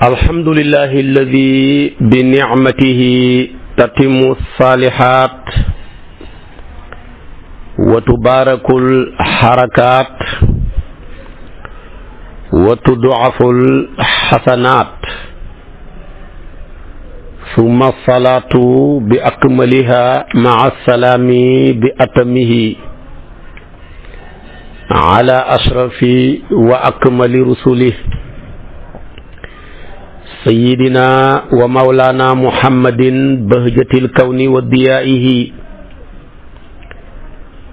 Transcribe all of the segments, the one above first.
alhamdulillahi alladi bi nicmatihi tatimu salihat wa tubarakul harakat wa tudaful hasanat summa salatu bi akmaliha maa salaami bi atamihi ala ashrafi wa akmali rusulih sayyidina wa mawlana muhammadin bahjatil kawni wa diyaihi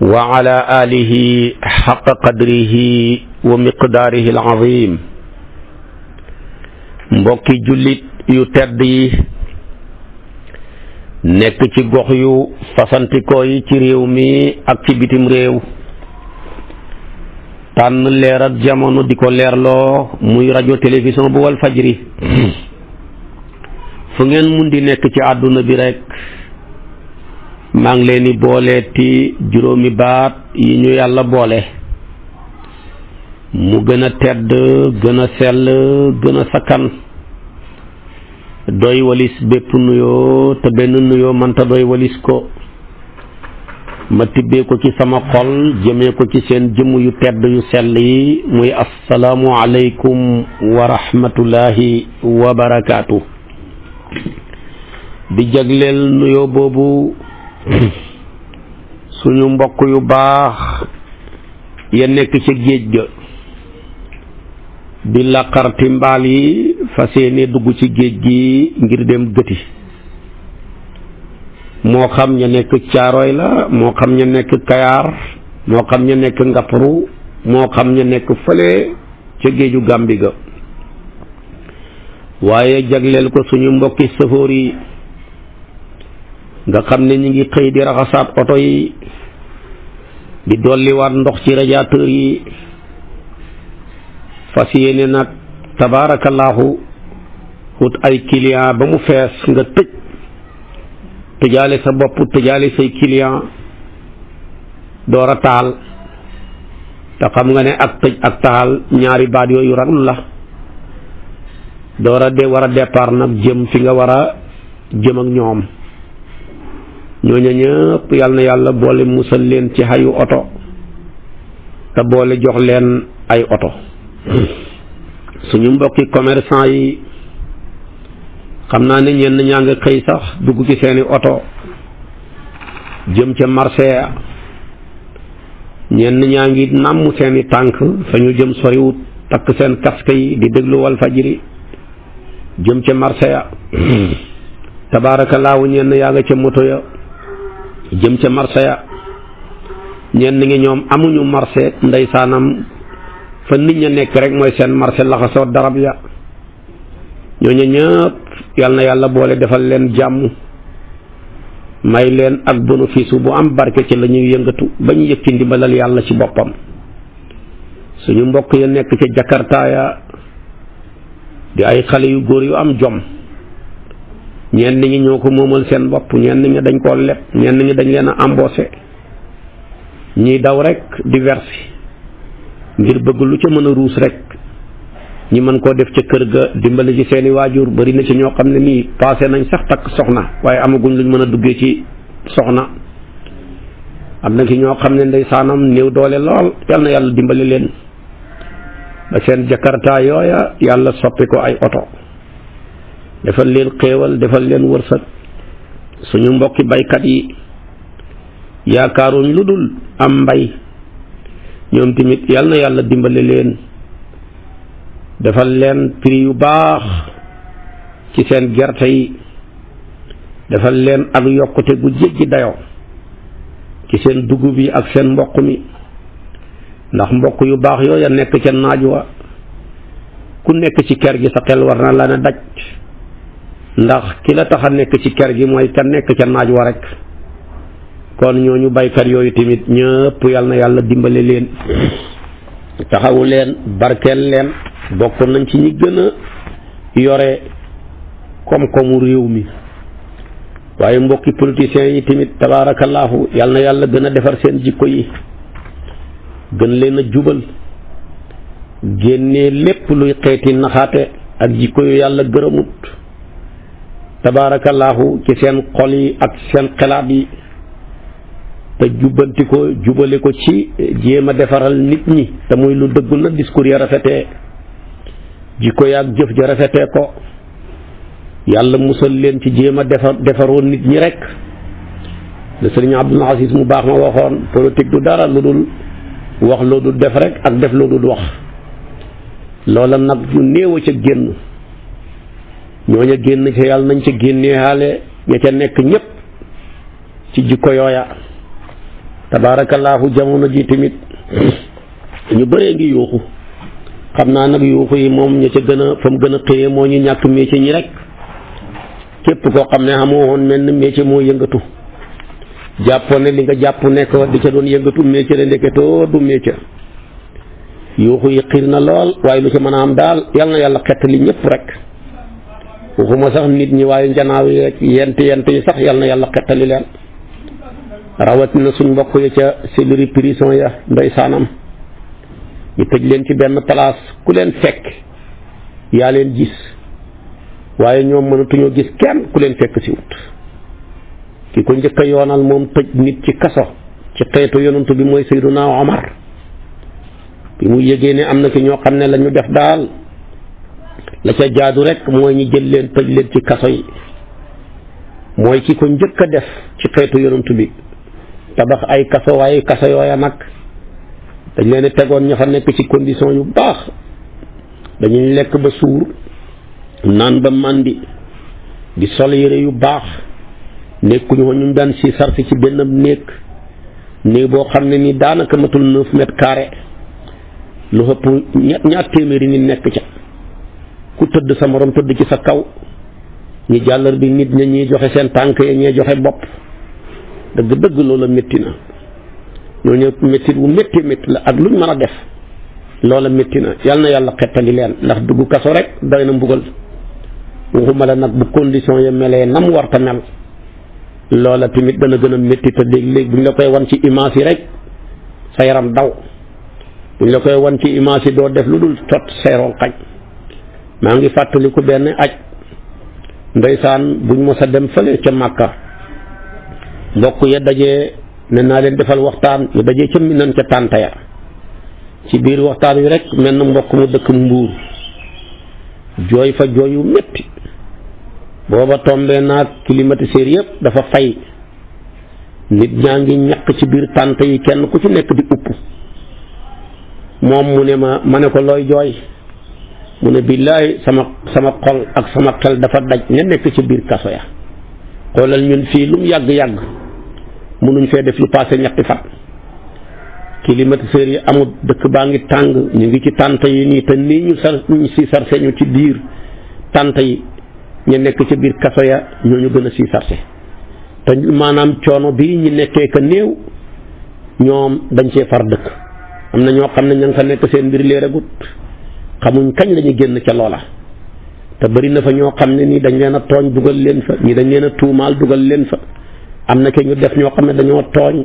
wa ala alihi haqqa qadrihi wa miqdaarihi al-azim. mbokki jullit yu tedd yi nekk ci gox yu fasantikoo yi ci réew mi ak ci bitim réew, tànn leer ak jamono di ko leerloo muy rajo télévision bu wal fajri fu ngeen mun di nekk ci àdduna bi rekk maa ngi leen di booleeti juróomi baat yi ñu yàlla boole mu gën a tedd gën a sell gën a sakkan doy walis bépp nuyoo te benn nuyoo mënta doy walis ko. ma tibbee ko ci sama xol jëmee ko ci seen jëmm yu tedd yu sell yi muy assalaamu aleykum wa rahmatullahi wa barakaatu. di jagleel nuyoo boobu suñu mbokk yu baax ya nekk ci géej ga di laqarti mbaal yi fas yéene dugg ci géej gi ngir dem gëti, moo xam ña nekk caaroy la, moo xam ña nekk kayaar, moo xam ña nekk ngapparu, moo xam ña nekk fële ca géeju Gàmbi ga, waaye jagleel ko suñu mbokki sëfoor yi nga xam ne ñi ngi xëy di raxasaat oto yi, di dolliwaat ndox ci radiateur yi, fas yéene nag tabaarakallaahu wut ay client ba mu fees nga tëjaale sa bopp tëjaale say client door a taal. te xam nga ne ak tëj ak taal ñaari baat yooyu raglu la. door a war a départ nag jëm fi nga war a jëm ak ñoom ñooñu ñëpp yal na yàlla boole musal leen ci xayu oto te boole jox leen ay oto. suñu mbokki commerçant yi xam naa ne ñenn ñaa nga xëy sax dugg ci seeni oto jëm ca marché ya, ñenn ñaa ngi nàmm seeni tànk fa ñu jëm soriwut takk seen casque yi di déglu wal fajiri jëm ca marché ya. tabaarakallaahu ñenn yaa nga ca moto ya jëm ca marché ya, ñenn ngi ñoom amuñu marché ndeysaanam fa nit ña nekk rek mooy seen marché laxasoo darab ya. ñooñu ñëpp yal na yàlla boole defal leen jàmm may leen ak bénéfice bu am barke ci la ñuy yëngatu ba ñu yëg ci ndimbalal yàlla ci boppam. suñu mbokk ya nekk ca Jakarta ya di ay xale yu góor yu am jom, ñenn ñi ñoo ko moomal seen bopp, ñenn ñi dañ koo leb, ñenn ñi dañ leen a embauché, ñiy daw rek di verser ngir bëgg lu ca mën a ruus rek ñi mën koo def ca kër ga dimbali ci seeni waajur. bari na ci ñoo xam ne nii passé nañ sax takk soxna waaye amaguñ luñ mën a duggee ci soxna. am na ki ñoo xam ne ndeysaanam néew doole lool, yal na yàlla dimbali leen ba seen jakarta yooya yàlla soppi ko ay oto, defal leen xéewal defal leen wërsëg. suñu mbokki baykat yi yaakaaruñ lu dul am mbay, ñoom tamit yal na yàlla dimbali leen defal leen prix yu baax ci seen gerte yi, defal leen ak yokkute gu jéggi dayoo ci seen dugub yi ak seen mboq mi, ndax mboq yu baax yooya nekk ca naaj wa ku nekk ci kër gi sa xel war na la ne daj, ndax ki la tax a nekk ci kër gi mooy ka nekk ca naaj wa rek. kon ñooñu baykat yooyu tamit ñëpp yal na yàlla dimbale leen taxawu leen barkeel leen, bokk nañ ci ñi gën a yore koom-koomu réew mi. waaye mbokki politiciens yi tamit tabaarakallaahu yal na yàlla gën a defar seen jikko yi, gën leen a jubal, génnee lépp luy xeeti naxaate ak jikko yu yàlla gërëmut tabaarakallaahu ci seen xol yi ak seen xalaat yi te jubbanti ko jubale ko ci jéem a defaral nit ñi te muy lu dëggu na discours ya rafetee jikko ya ak jëf ja rafetee ko yàlla musal leen ci jéem a defaroo nit ñi rek le sëriñ Abdul Aziz mu baax ma waxoon politique du dara lu dul wax loo dul def rek ak def loo dul wax loola nag ñu néew a ca génn ñooña génn ca yàlla nañ ca génnee xaale ña ca nekk ñépp ci jikko yooya tabaarakallaahu jamono ji tamit ñu bëree ngi yuuxu xam naa nag yuuxu yi moom ña ca gën a fa mu gën a xëyee moo ñu ñàkk métier ñi rek képp koo xam ne xamoo woon mel ni métier moo yëngatu jàppoon ne li nga jàpp nekk di ca doon yëngatu métier la ndeketoo du métier yuuxu yi xiir na lool waaye lu ci mën a am daal yal na yàlla xettali ñëpp rek waxuma sax nit ñi waaye njanaaw yi yent yi sax yal na yàlla xettali leen rawatina suñ mbokk ya ca cellule prison ya ndeysaanam ñu tëj leen ci benn place ku leen fekk yaa leen gis waaye ñoom mënatuñoo gis kenn ku leen fekk si wut ki ko njëkk a yoonal moom tëj nit ci kaso ci xeetu yonantu bi mooy Seyduna Omar bi mu yëgee ne am na ki ñoo xam ne la ñu def daal la ca jaadu rek mooy ñu jël leen tëj leen ci kaso yi mooy ki ko njëkk a def ci xeetu yonantu bi tabax ay kaso waaye kaso yooya nag dañ leen tegoon ña fa nekk ci condition yu baax dañuy lekk ba suur naan ba màndi di sol yére yu baax nekkuñu woon ñu daan si sarsi ci benn néeg boo xam ne ni daanaka matul 9 mètres carrés lu ëpp ñaar téeméeri ni nekk ca ku tëdd sa morom tëdd ci sa kaw ñi jàllar bi nit ña ñuy joxe seen tànk ya ñee joxe bopp dëgg loola métti na ñooñu métti wu métti la ak luñ mën a def loola métti na yal na yàlla xettali leen ndax dugg kaso rek doy na mbugal waxuma la nag bu condition ya melee nam warta mel loola tamit dana gën a métti te léegi buñ la koy wan ci image yi rek sa yaram daw buñ la koy wan ci image yi doo def lu dul tot seeroon xaj maa ngi fàttaliku benn aj ndeysaan buñ mos a dem fële ca Màkka mbokk ya dajee ne naa leen defal waxtaan yu dajee ca Minan ca tànta ya ci biir waxtaan wi rek mel na mbokk mu dëkk Mbuur jooy fa jooy yu métti booba tombee naag climatiseur yëpp dafa fay nit ñaa ngi ñaq ci biir tànt yi kenn ku ci nekk di upp moom mu ne ma ne ko looy jooy mu ne billaay sama xol ak sama xel dafa daj nga nekk ci biir kaso ya xoolal ñun fii lu mu yàgg-yàgg mënuñ fee def lu passé ñetti fan climatiseur yi amul dëkk baa ngi tàng ñu ngi ci tànt yi nii te nii ñu si sarse ñu ci biir tànt yi ñu nekk ci biir kaso ya ñooñu gën a si sarse te maanaam coono bii ñu nekkee ka néew ñoom dañ cee far dëkk am na ñoo xam ne ña nga fa nekk seen mbir léeragut xamuñ kañ la ñu génn ca loola te bari na fa ñoo xam ne nii dañ leen a tooñ dugal leen fa ñi dañ leen a tuumaal dugal leen fa am na ke ñu def ñoo xam ne dañoo tooñ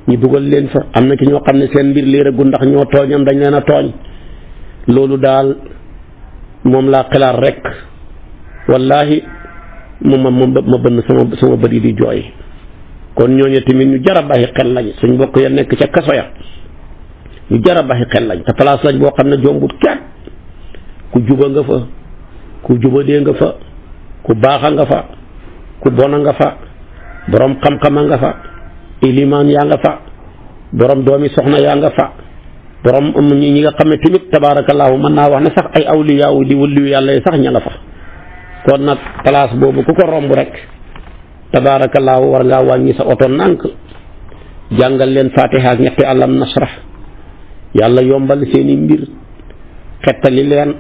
ñi dugal leen fa am na ki ñoo xam ne seen mbir léeragut ndax ñoo tooñam dañ leen a tooñ loolu daal moom laa xalaat rek wallahi ma bënn sama bët yi di jooy kon ñooñu tamit ñu jar a bàyyi xel lañ suñ mbokk ya nekk ca kaso ya ñu jar a bàyyi xel lañ te place lañ boo xam ne jombut kenn ku juba nga fa ku jubadee nga fa ku baaxa nga fa ku bona nga fa borom xam-xama nga fa ilimaan yaa nga fa borom doomi soxna yaa nga fa borom ñi nga xam ne tamit tabaarakallaahu mën naa wax ne sax ay awliyaawu di wëlliwu yàlla yi sax ña nga fa kon nag place boobu ku ko romb rek tabaarakallaahu war ngaa wàññi sa oto nànk jàngal leen fatiha ak ñetti alam nasrah yàlla yombal seeni mbir xettali leen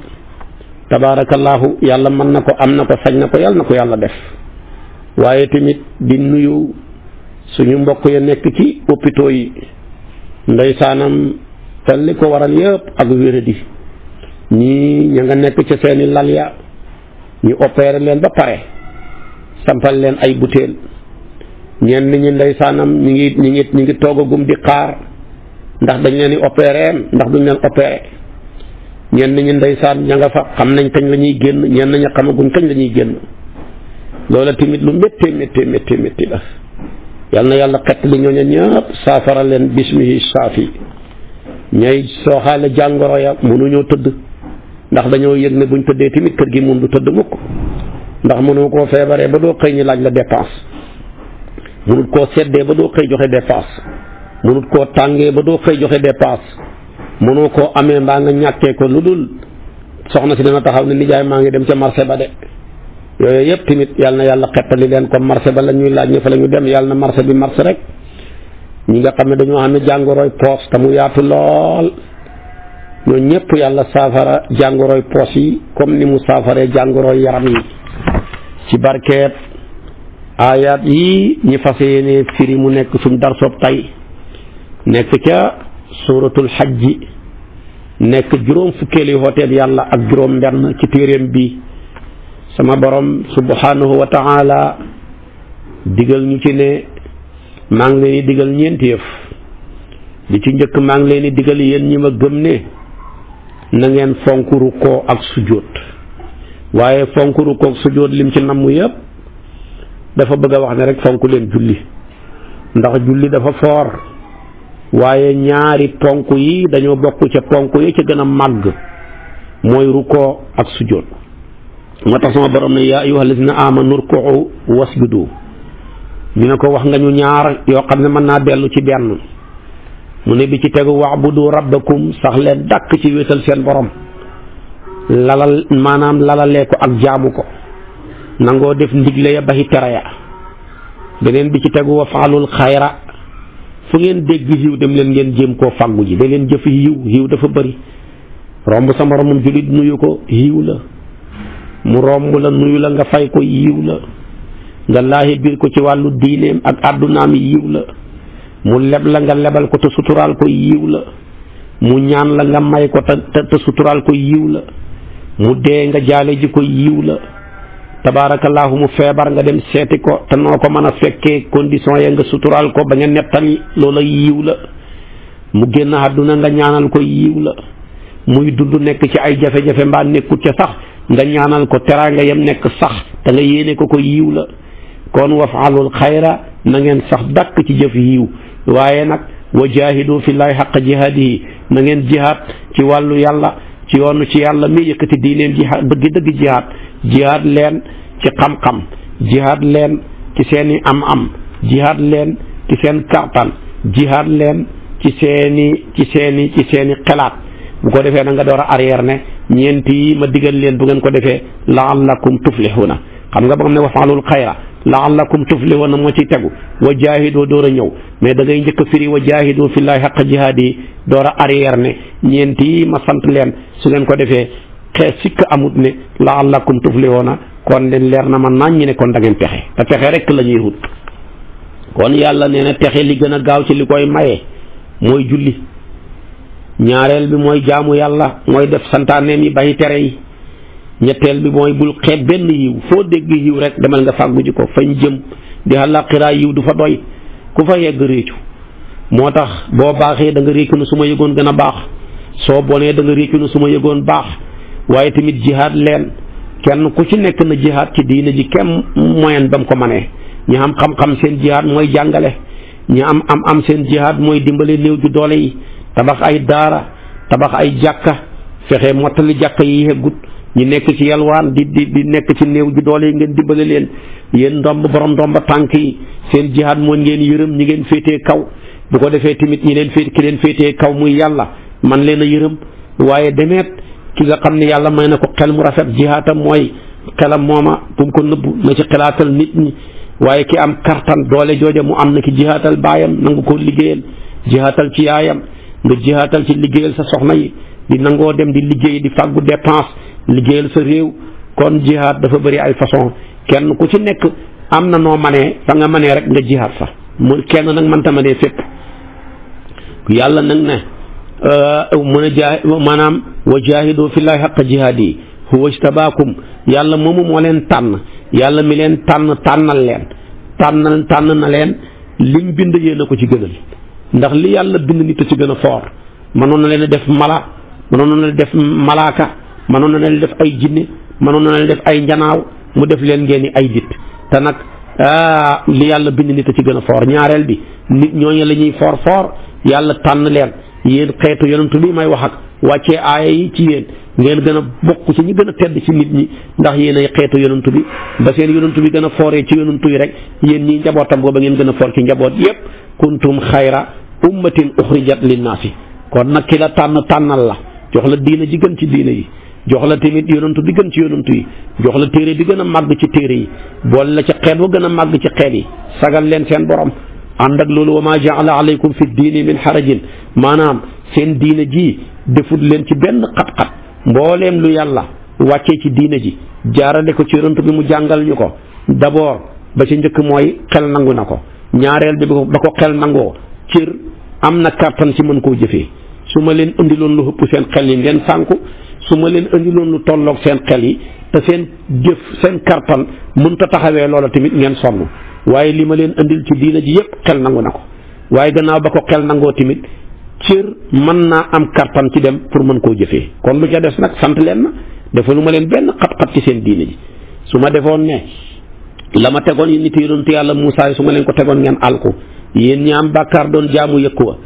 tabaarakallaahu yàlla mën na ko am na ko sañ na ko yàlla na ko yàlla def waaye tamit di nuyu suñu mbokk ya nekk ci hôpitaux yi ndeysaanam te li ko waral yëpp ak wéradi ñii ña nga nekk ca seeni lal ya ñu opéré leen ba pare sampal leen ay butéel ñenn ñi ndeysaanam ñi ngi toogagum di xaar ndax dañ leen di opéré ndax duñ leen opéré ñenn ñi ndeysaan ña nga fa xam nañ kañ la ñuy génn ñenn ñi xamaguñ kañ la ñuy génn loola tamit lu méttee la yal na yàlla xett li ñooñu ñëpp saafara leen bismihi saafi ñay sooxaale jàngoro ya mënuñoo tëdd ndax dañoo yëg ne buñ tëddee tamit kër gi mun du tëdd mukk ndax mënoo koo feebaree ba doo xëy ñi laaj la dépense mënut koo seddee ba doo xëy joxe dépense mënut koo tàngee ba doo xëy joxe dépense mënoo koo amee mbaa nga ñàkkee ko lu dul soxna si dina taxaw ne nijaay maa ngi dem ca marché ba de yooyu yëpp tamit yàlla na yàlla xettali leen comme marché ba la ñuy laaj ñu fa la ñu dem yàlla na marché bi marché rek ñi nga xam ne dañoo xam ne jàngoroy poos te mu yaatu lool ñoo ñëpp yàlla saafara jàngoroy poos yi comme ni mu saafaree jàngoroy yaram yi ci barkeet aayaat yi ñi fas yéene firi mu nekk suñ darsoob tay nekk ca suuratul xajji nekk juróom fukkeeli hooteeb yàlla ak juróom benn ci téeréem bi sama borom subhanahu wa ta'ala digal ñu ci ne maa ngi leen di digal ñeenti yëf li ci njëkk maa ngi leen di digal yéen ñi ma gëm ne na ngeen fonk rukkoo ak sujjóot waaye fonk rukkoo ak sujjóot lim ci namm yëpp dafa bëgg a wax ne rek fonk leen julli ndax julli dafa foor waaye ñaari ponk yi dañoo bokk ca ponk yi ca gën a màgg mooy rukkoo ak sujjóot moo tax sama borom ne yaa ayyuhal lazina amanu rukuu wasjudu ñu ne ko wax nga ñu ñaar yoo xam ne mën naa dellu ci benn mu ne bi ci tegu wa'budu rabbakum sax leen dàkk ci wéetal seen borom maanaam lalalee ko ak jaamu ko nangoo def ndigle ya baxi tere ya beneen bi ci tegu wa faalul xayra fu ngeen dégg yiw dem leen ngeen jéem koo fàggu ji da leen jëf yiw dafa bëri romb sa moromum jullit nuyu ko yiw la mu romb la nuyu la nga fay ko yiw la nga laahi biir ko ci wàllu diineem ak àddunaam yiw la mu leb la nga lebal ko te suturaal ko yiw la mu ñaan la nga may ko te suturaal ko yiw la mu dee nga jaale ji ko yiw la tabaarakallaahu mu feebar nga dem seeti ko te noo ko mën a fekkee condition ya nga suturaal ko ba nga nettali loola yiw la mu génn àdduna nga ñaanal ko yiw la muy dund nekk ci ay jafe-jafe mbaa nekkut ca sax nga ñaanal ko teraanga yam nekk sax te nga yéene ko yiw la kon wafaalul xayra na ngeen sax dakk ci jëf yiw waaye nag wa jaahidu fillaahi xaqa jihaadihi na ngeen jihaad ci wàllu yàlla ci yoonu ci yàlla mi yëkkati diineem jihaad dëgg jihaad leen ci xam-xam jihaad leen ci seeni am jihaad leen ci seen kartan jihaad leen ci seeni xelaat bu ko defee na nga door a arrière ne ñeenti yi ma digal leen bu ngeen ko defee la'allakum tuflihuna xam nga ba xam ne wafaalul xayra la'allakum tuflihuna moo ciy tegu wa jaahidoo door a ñëw mais da ngay njëkk a firi wa jaahidoo fillaahi haqqa jihaadi door a arrière ne ñeenti yi ma sant leen su ngeen ko defee sikk amut ne la'allakum tuflihuna kon leen leer na ma naññi ne kon da ngeen pexe te pexe rek la ñuy wut kon yàlla nee na pexe li gën a gaaw ci li koy maye mooy julli ñaareel bi mooy jaamu yàlla mooy def santaaneem yi bàyyi tere yi ñetteel bi mooy bul xeeb benn yiw foo dégg yiw rek demal nga fàggu ji ko fañ jëm di àllaaxira yiw du fa doy ku fa yegg réccu moo tax boo baaxee da nga réccu na su ma yëgoon gën a baax soo bonee da nga réccu na su ma yëgoon baax waaye tamit jihaad leen kenn ku ci nekk na jihaad ci diine ji kenn moyen ba mu ko manee ñi am xam-xam seen jihaad mooy jàngale ñi am seen jihaad mooy dimbale néew ju doole yi tabax ay daara tabax ay jàkka fexe mottali jàkka yi yeggut ñi nekk ci yalwaan di nekk ci néew ju doole yi ngeen dimbale leen yéen borom ndomba tànk yi seen jihaad mooy ngeen yërëm ñi ngeen féetee kaw bu ko defee tamit ki leen féetee kaw muy yàlla man leen a yërëm waaye demeet ki nga xam ne yàlla may na ko xel mu rafet jihaatam mooy xelam mooma bu mu ko nëbbu na ci xelaatal nit ñi waaye ki am kartan doole jooja mu am na ki jihaatal baayam nangu ko liggéeyal jihaatal ci yaayam nga jihaatal ci liggéeyal sa soxna yi di nangoo dem di liggéey di fàggu dépense liggéeyal sa réew kon jihaad dafa bëri ay façon kenn ku ci nekk am na noo manee fa nga manee rek nga jihaad fa mu kenn nag mënta manee fépp yàlla nag ne mën a maanaam wa jaahidu fillaahi haqqa jihaadi huwa ijtabaakum yàlla moomu moo leen tànn yàlla mi leen tànnal leen tànn na leen lim bind yéen a ko ci gënal ndax li yàlla bind nit a ci gën a foor mënoon na leen a def mala mënoon na leen def malaaka mënoon na leen def ay jinne mënoon na leen def ay njanaaw mu def leen ngeen ni ay dit te nag li yàlla bind nit a ci gën a foor ñaareel bi nit ñooñu la ñuy foor yàlla tànn leen yéen xeetu yonantu bi may wax ak wàccee aaya yi ci yéen ngeen gën a bokk ci ñi gën a tedd ci nit ñi ndax yéen ay xeetu yonantu bi ba seen yonantu bi gën a fooree ci yonantu yi rek yéen ñi njabootam booba ngeen gën a foor ci njaboot yépp kuntum xayra ummatin uxrijat linnaasi kon nag ki la tànnal la jox la diina ji gën ci diina yi jox la tamit yonantu bi gën ci yonantu yi jox la téere bi gën a màgg ci téere yi boole la ci xeet wa gën a màgg ci xeet yi sagal leen seen borom ànd ak loolu wa maa jaala alaykum fi diini min harajin maanaam seen diina ji defut leen ci benn xat-xat mbooleem lu yàlla wàccee ci diina ji jaarale ko ci yonantu bi mu jàngal ñu ko d'abord ba ci njëkk mooy xel nangu na ko ñaareel bi ba ko xel nangoo cër am na kàttan ci mën koo jëfee su ma leen indiloon lu ëpp seen xel yi ngeen sànku su ma leen indiloon lu tolloog seen xel yi te seen jëf seen kàttan mënta taxawee loola tamit ngeen sonn waaye li ma leen indil ci diina ji yépp xel nangu na ko waaye gannaaw ba ko xel nangoo tamit cër mën naa am kàttan ci dem pour mën koo jëfee kon lu ca des nag sant leen na dafa lu ma leen benn xat-xat ci seen diina ji su ma defoon ne la ma tegoon yi nit yonentu yàlla Muusaa yi su ma leen ko tegoon ngeen alku yéen ñi am bàkkaar doon jaamu yëkku wa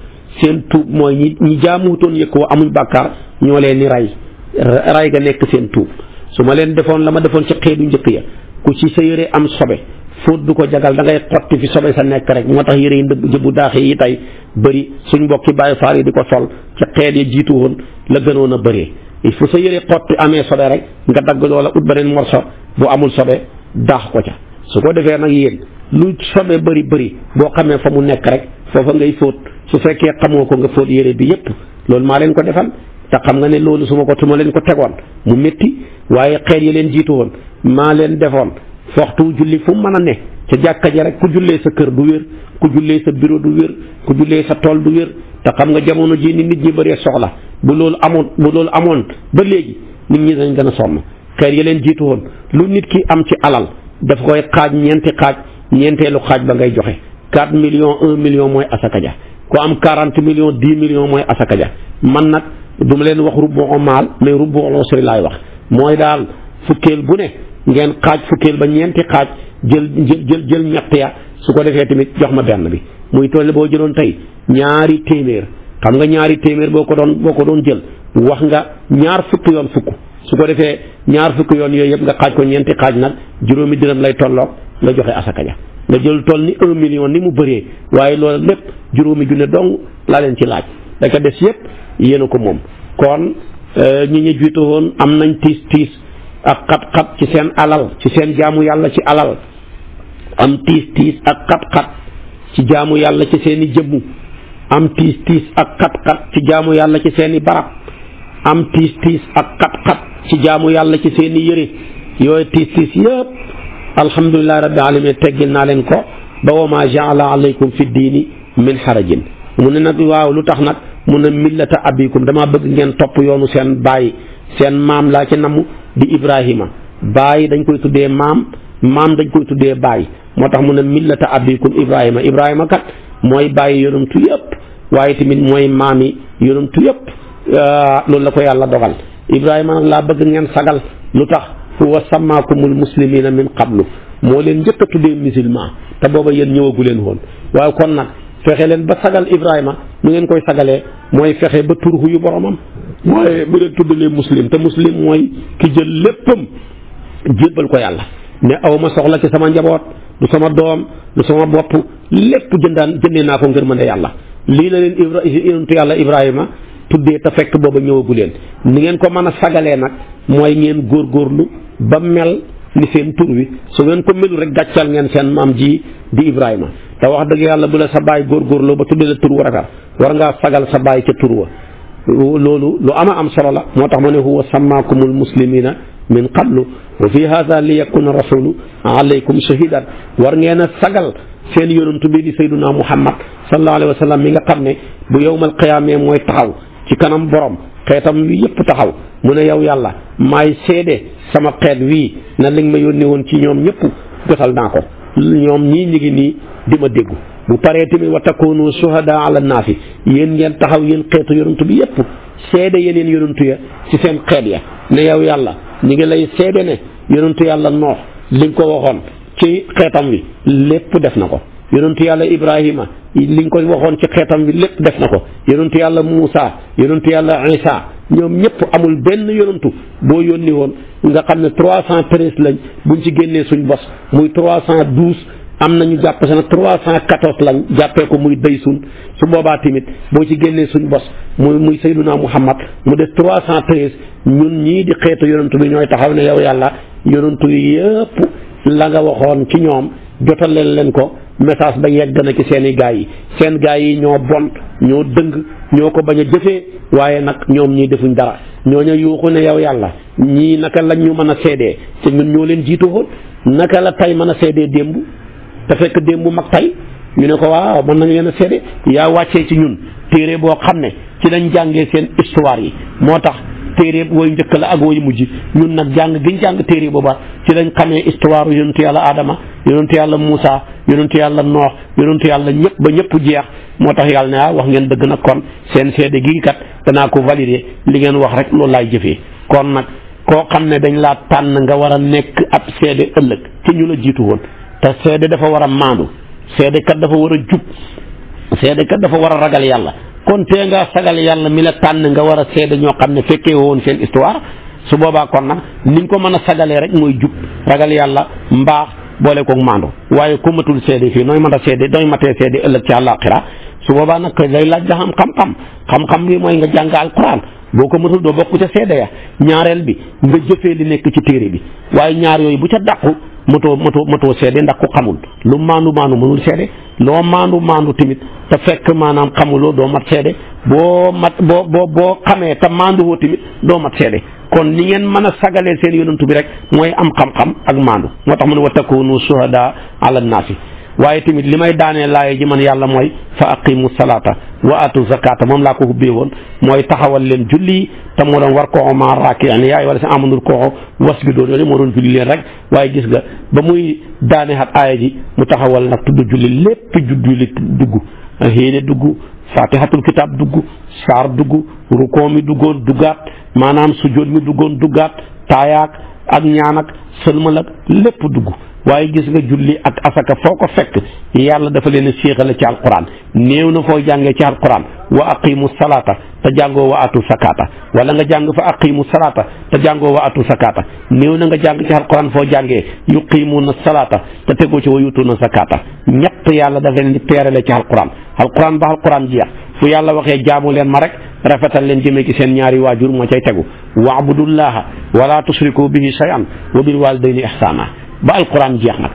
seen tuub mooy ñi jaamuwutoon yëkku wa amuñ bàkkaar ñoo leen ni ray ga nekk seen tuub su ma leen defoon la ma defoon ci xeetu njëkk ya ku ci sa yére am sobe fóot du ko jagal da ngay xotti fi sobe sa nekk rek moo tax yére yi jëbbu daaxe yi tey bëri suñ mbokki Baay Faal yi di ko sol ca xeet yi jiitu woon la gënoon a bëree il faut sa yére xotti amee sobe rek nga dagg loola ut beneen morso bu amul sobe daax ko ca su ko defee nag yéen lu sobe bëri boo xamee fa mu nekk rek foofa ngay fóot su fekkee xamoo ko nga fóot yére bi yépp loolu maa leen ko defal te xam nga ne loolu su ma leen ko tegoon mu métti waaye xeet yi leen jiitu woon maa leen defoon waxtu julli fu mu mën a ne ca jàkka ja rek ku jullee sa kër du wér ku jullee sa bureau du wér ku jullee sa tool du wér te xam nga jamono ji ni nit ñi bëree soxla bu loolu amoon ba léegi nit ñi dañ gën a sonn xeet yi leen jiitu woon lu nit ki am ci alal daf koy xaaj ñeenti xaaj ñeenteelu xaaj ba ngay joxe 4 millions 1 million mooy asaka ja ku am 40 millions 10 millions mooy asaka ja man nag du ma leen wax rubu maal mais rubu usri laay wax mooy daal fukkeel bu ne ngeen xaaj fukkeel ba ñeenti xaaj jël ñett ya su ko defee tamit jox ma benn bi muy toll boo jëloon tey ñaari téeméer xam nga ñaari téeméer boo ko doon jël wax nga ñaar fukk yoon fukk su ko defee ñaar fukk yoon yooyu yëpp nga xaaj ko ñeenti xaaj nag juróomi dërëm lay tolloog nga joxe asaka ja nga jël toll ni 1 million ni mu bëree waaye loolu lépp juróomi junne dong laa leen ci laaj da ko des yëpp yéen a ko moom kon ñi ñu jiitu woon am nañ tiis ak xat-xat ci seen alal ci seen jaamu yàlla ci alal am tiis ak xat-xat ci jaamu yàlla ci seen i jëmmu am tiis ak xat-xat ci jaamu yàlla ci seen i barab am tiis ak xat-xat ci jaamu yàlla ci seen i yëre yooyu tiis yëpp alhamdulillahi rabbil alamin teggil naa leen ko ba wa ma jaala alaykum fi diini min harajin mu ne nag waaw lu tax nag mu ne millata abikum damaa bëgg ngeen topp yoonu seen baay seen maam laa ci namu di Ibrahima baay dañ koy tuddee maam dañ koy tuddee baay moo tax mu ne millata abikum Ibrahima kat mooy bàyyi yonantu yëpp waaye tamit mooy maami yonantu yëpp loolu la ko yàlla dogal Ibrahima nag laa bëgg ngeen sagal lu tax huwa samaakumul muslimina min qablu moo leen njëkk a tuddee musulman te booba yéen ñëwagu leen woon waaye kon nag fexe leen ba sagal Ibrahima nu ngeen koy sagalee mooy fexe ba turhu yu boromam mooy bu leen tuddalee muslim te muslim mooy ki jël léppam jébbal ko yàlla ne aw ma soxla ci sama njaboot du sama doom du sama bopp lépp jëndee naa ko ngir mën a yàlla lii la leen yonentu yàlla Ibrahima tuddee te fekk booba ñëwagu leen ni ngeen ko mën a sagalee nag mooy ngeen góorgóorlu ba mel ni seen tur wi su ngeen ko melu rek gàccal ngeen seen maam ji di Ibrahima te wax dëgg yàlla bu la sa baay góorgóorloo ba tuddee la tur wa rafet war ngaa sagal sa baay ca tur wa loolu lu am solo la moo tax ma ne huwa samaakumul muslimina min qablu wa fi hada li yakuna rasulu alaykum shahidan war ngeen a sagal seen yonantu bi di sayduna Muhammad sallallahu alayhi wa sallam mi nga xam ne bu yowmal qiyaama mooy taxaw ci kanam borom xeetam wi yëpp taxaw mu ne yow yàlla maay seede sama xeet wii na li nga ma yónnee woon ci ñoom ñëpp jotal naa ko ñoom ñii ñu ngi nii di ma déggu bu paree tamit wa takunu shuhada ala naasi yéen ngeen taxaw yéen xeetu yonantu bi yépp seede yeneen yonantu ya ci seen xeet ya ne yow yàlla ñu ngi lay seede ne yonantu yàlla Noox li nga ko waxoon ci xeetam wi lépp def na ko yonentu yàlla Ibrahima liñ ko waxoon ci xeetam bi lépp def na ko yonentu yàlla Moussa yonentu yàlla Isa ñoom ñëpp amul benn yonentu boo yónni woon nga xam ne 313 lañ buñ ci génnee suñ bos muy 312 am nañu jàpp sa nag 314 lañ jàppee ko muy day sun su boobaa tamit boo ci génnee suñ bos muy Sayyiduna Muhammad mu des 313 ñun ñii di xeetu yonentu bi ñooy taxaw ne yow yàlla yonentu yëpp la nga waxoon ci ñoom jotal leen ko message ba yegg na ci seen i gaay yi seen gaay yi ñoo bon ñoo dëng ñoo ko bañ a jëfee waaye nag ñoom ñii defuñ dara ñooñu yuuxu ne yow yàlla ñii naka lañ ñu mën a seedee te ñun ñoo leen jiitu woon naka la tey mën a seedee démb te fekk démb mag tey ñu ne ko waaw mën nañ leen a seede yaa wàccee ci ñun téere boo xam ne ci lañ jàngee seen histoire yi moo tax téere woy njëkk la ak woy mujj ñun nag jàng giñ jàng téere booba ci lañ xamee histoire yonentu yàlla Adama yonentu yàlla Moussa yonentu yàlla Noox yonentu yàlla ñëpp ba ñëpp jeex moo tax yàlla ne wax ngeen dëgg nag kon seen seede gii kat danaa ko valider li ngeen wax rek loolu laay jëfee kon nag koo xam ne dañ laa tànn nga war a nekk ab seede ëllëg ci ñu la jiitu woon te seede dafa war a maandu seede kat dafa war a jub seede kat dafa war a ragal yàlla kon tee nga sagal yàlla mi la tànn nga war a seede ñoo xam ne fekkee woon seen histoire su boobaa kon nag niñ ko mën a sagalee rek mooy jub ragal yàlla mbaax boole koog maandu waaye ku matul seede fii nooy mën a seede nooy matee seede ëllëg ci àllaaxira su boobaa nag lay laaj da xam-xam bi mooy nga jàng alquran boo ko matul doo bokk ca seede ya ñaareel bi nga jëfee li nekk ci téere bi waaye ñaar yooyu bu ca dàqu matoo seede ndax ku xamul lu maandu mënul seede loo maandu tamit te fekk maanaam xamuloo doo mat seede boo xamee te maanduwoo tamit doo mat seede kon ni ngeen mën a sagalee seen yonantu bi rek mooy am xam-xam ak maandu moo tax mu ne wa takunu shuhada ala naasi waaye tamit li may daanee laaye ji man yàlla mooy fa aqimu salata wa atu zakata moom laa ko hubbee woon mooy taxawal leen julli te moo doon war koo ma raaki'an yaay wala sa amandur koo wasjudoon yooyu moo doon julli leen rek waaye gis nga ba muy daane xat aaya ji mu taxawal nag tudd julli lépp julli dugg xéene dugg fatihatul kitab dugg saar dugg rukoo mi duggoon duggaat maanaam sujjóot mi duggoon duggaat taayaak ak ñaan ak sëlmal ak lépp dugg waaye gis nga julli ak asaka foo ko fekk yàlla dafa leen a séexale ci alquran néew na foo jàngee ci alquran wa aqimu salata te jàngoo wa atu sakata wala nga jàng fa aqimu salata te jàngoo wa atu sakata néew na nga jàng ci alquran foo jàngee yuqimuna salata te tegoo ci wa yutuna sakata ñett yàlla dafa leen di teerale ci alquran ba alquran jeex fu yàlla waxee jaamu leen ma rek rafetal leen jëmee ci seen ñaari waajur moo cay tegu waabudullaha wala tusriku bihi shay'an wa bil walidayni ihsana ba alquran jeex nag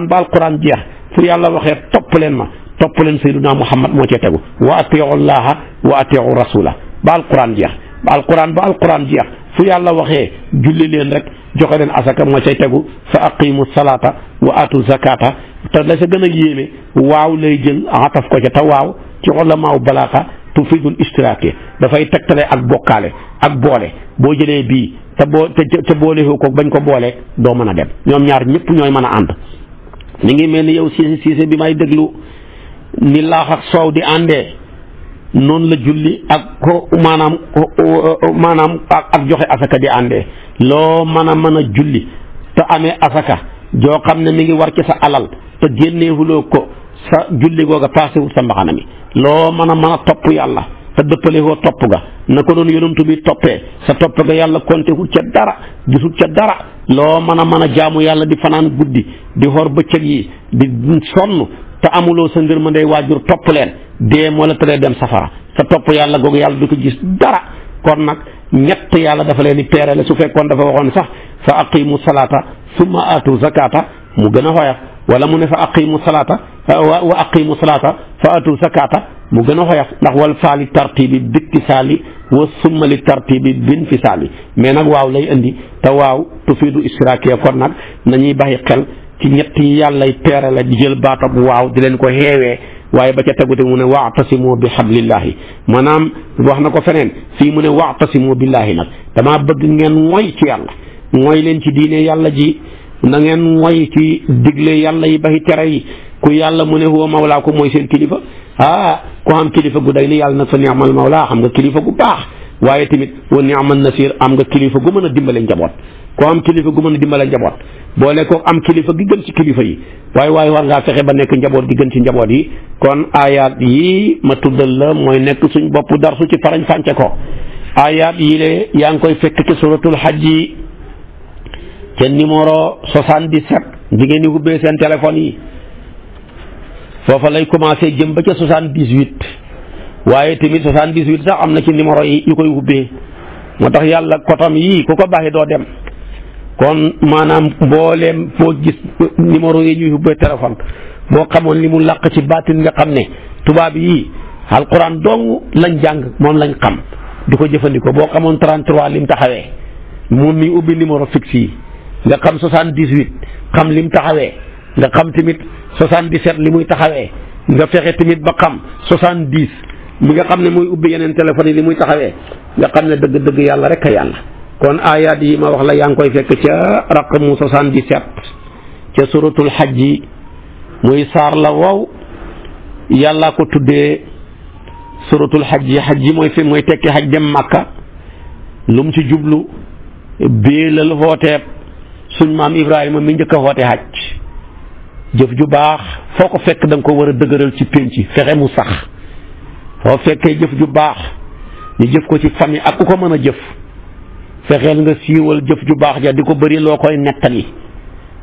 ba alquran jeex fu yàlla waxee topp leen sayyiduna Muhammad moo cee tegu wa atiu llaha wa atiu rasula ba alquran jeex ba alquran jeex fu yàlla waxee julli leen rek joxe leen asaka moo cay tegu fa aqimu salata wa atu zakata te la sa gën a yéeme waaw lay jël ataf ko ca te waaw ci ulamaaw balaaxa tufidul istiraake dafay tegtale ak bokkaale ak boole boo jëlee bii te boole ko bañ ko boolee doo mën a dem ñoom ñaar ñëpp ñooy mën a ànd ni ngi mel ni yow siise bi may déglu ni laax ak soow di àndee noonu la julli ak ko maanaam ak joxe asaka di àndee loo mën a julli te amee asaka joo xam ne mi ngi war ci sa alal te génneewuloo ko sa julli googa paasewul sa mbaxana mi loo mën a topp yàlla te dëppale koo topp ga na ko doon yonantu bi toppee sa topp ga yàlla kontewul ca dara gisul ca dara loo mën a jaamu yàlla di fanaan guddi di xor bëccëg yi di sonn te amuloo sa ngërmandey waajur topp leen dee moo la teree dem safara sa topp yàlla googu yàlla du ko gis dara kon nag ñett yàlla dafa leen di peerale su fekkoon dafa waxoon sax fa aqimu salata summa atu zakata mu gën a xoyaf wala mu ne fa aqimu salata wa aqimu salata fa atu zakata mu gën a xoyaf ndax wal faali tartibi biktisaali wa summa li tartibi binfisaali mais nag waaw lay indi te waaw tufiidu istiraake kon nag nañuy bàyyi xel ci ñett yi yàllay peerale di jël baatab waaw di leen ko xeewee waaye ba ca tegute mu ne wa'tasimu bi hablillahi maanaam wax na ko feneen fii mu ne wa'tasimu billahi nag damaa bëgg ngeen moy ci yàlla mooy leen ci diine yàlla ji na ngeen moy ci digle yàlla yi baxi tere yi ku yàlla mu ne huwa mawlaa ko mooy seen kilifa ku am kilifa gu day ni yàlla nag fa ni'mal mawlaa xam nga kilifa gu baax waaye tamit wa ni'man nasiir am nga kilifa gu mën a dimbale njaboot koo am kilifa gu mën a dimbale njaboot boole ko am kilifa gi gën ci kilifa yi waaye war ngaa fexe ba nekk njaboot gi gën ci njaboot yi kon ayaat yi ma tuddal la mooy nekk suñ bopp darsu ci farañ fànce ko ayaat yi le yaa ngi koy fekk ci suratul hajj yi ca numéro 77 jigéen ñi ubbee seen téléphone yi foofa lay commencé jëm ba ca 78 waaye tamit 78 sax am na ci numéro yi yu koy ubbee moo tax yàlla kotam yii ku ko baaxee doo dem kon maanaam mbooleem foo gis numéro yi ñuy ubbee téléphone boo xamoon li mu làq ci baatin nga xam ne tubaab yi alquran dong lañ jàng moom lañ xam di ko jëfandikoo boo xamoon 33 lim taxawee moom mi ubbi numéro fixe yi nga xam 78 xam lim taxawee nga xam tamit 77 li muy taxawee nga fexe tamit ba xam 70 mi nga xam ne muy ubbi yeneen téléphone yi li muy taxawee nga xam ne dëgg-dëgg yàlla rek a yàlla kon ayaat yi ma wax la yaa ngi koy fekk ca raqamu 77 ca suratul hajj yi muy saar la wow yàlla ko tuddee suratul hajj yi mooy tekki hajj dem Makka lu mu ci jublu béelal xooteeb suñ maam Ibrahima mi njëkk a xoote hajj jëf ju baax foo ko fekk da nga ko war a dëgëral ci pénc fexe mu sax foo fekkee jëf ju baax ñu jëf ko ci famille ak ku ko mën a jëf fexeel nga siiwal jëf ju baax ja di ko bëri loo koy nettali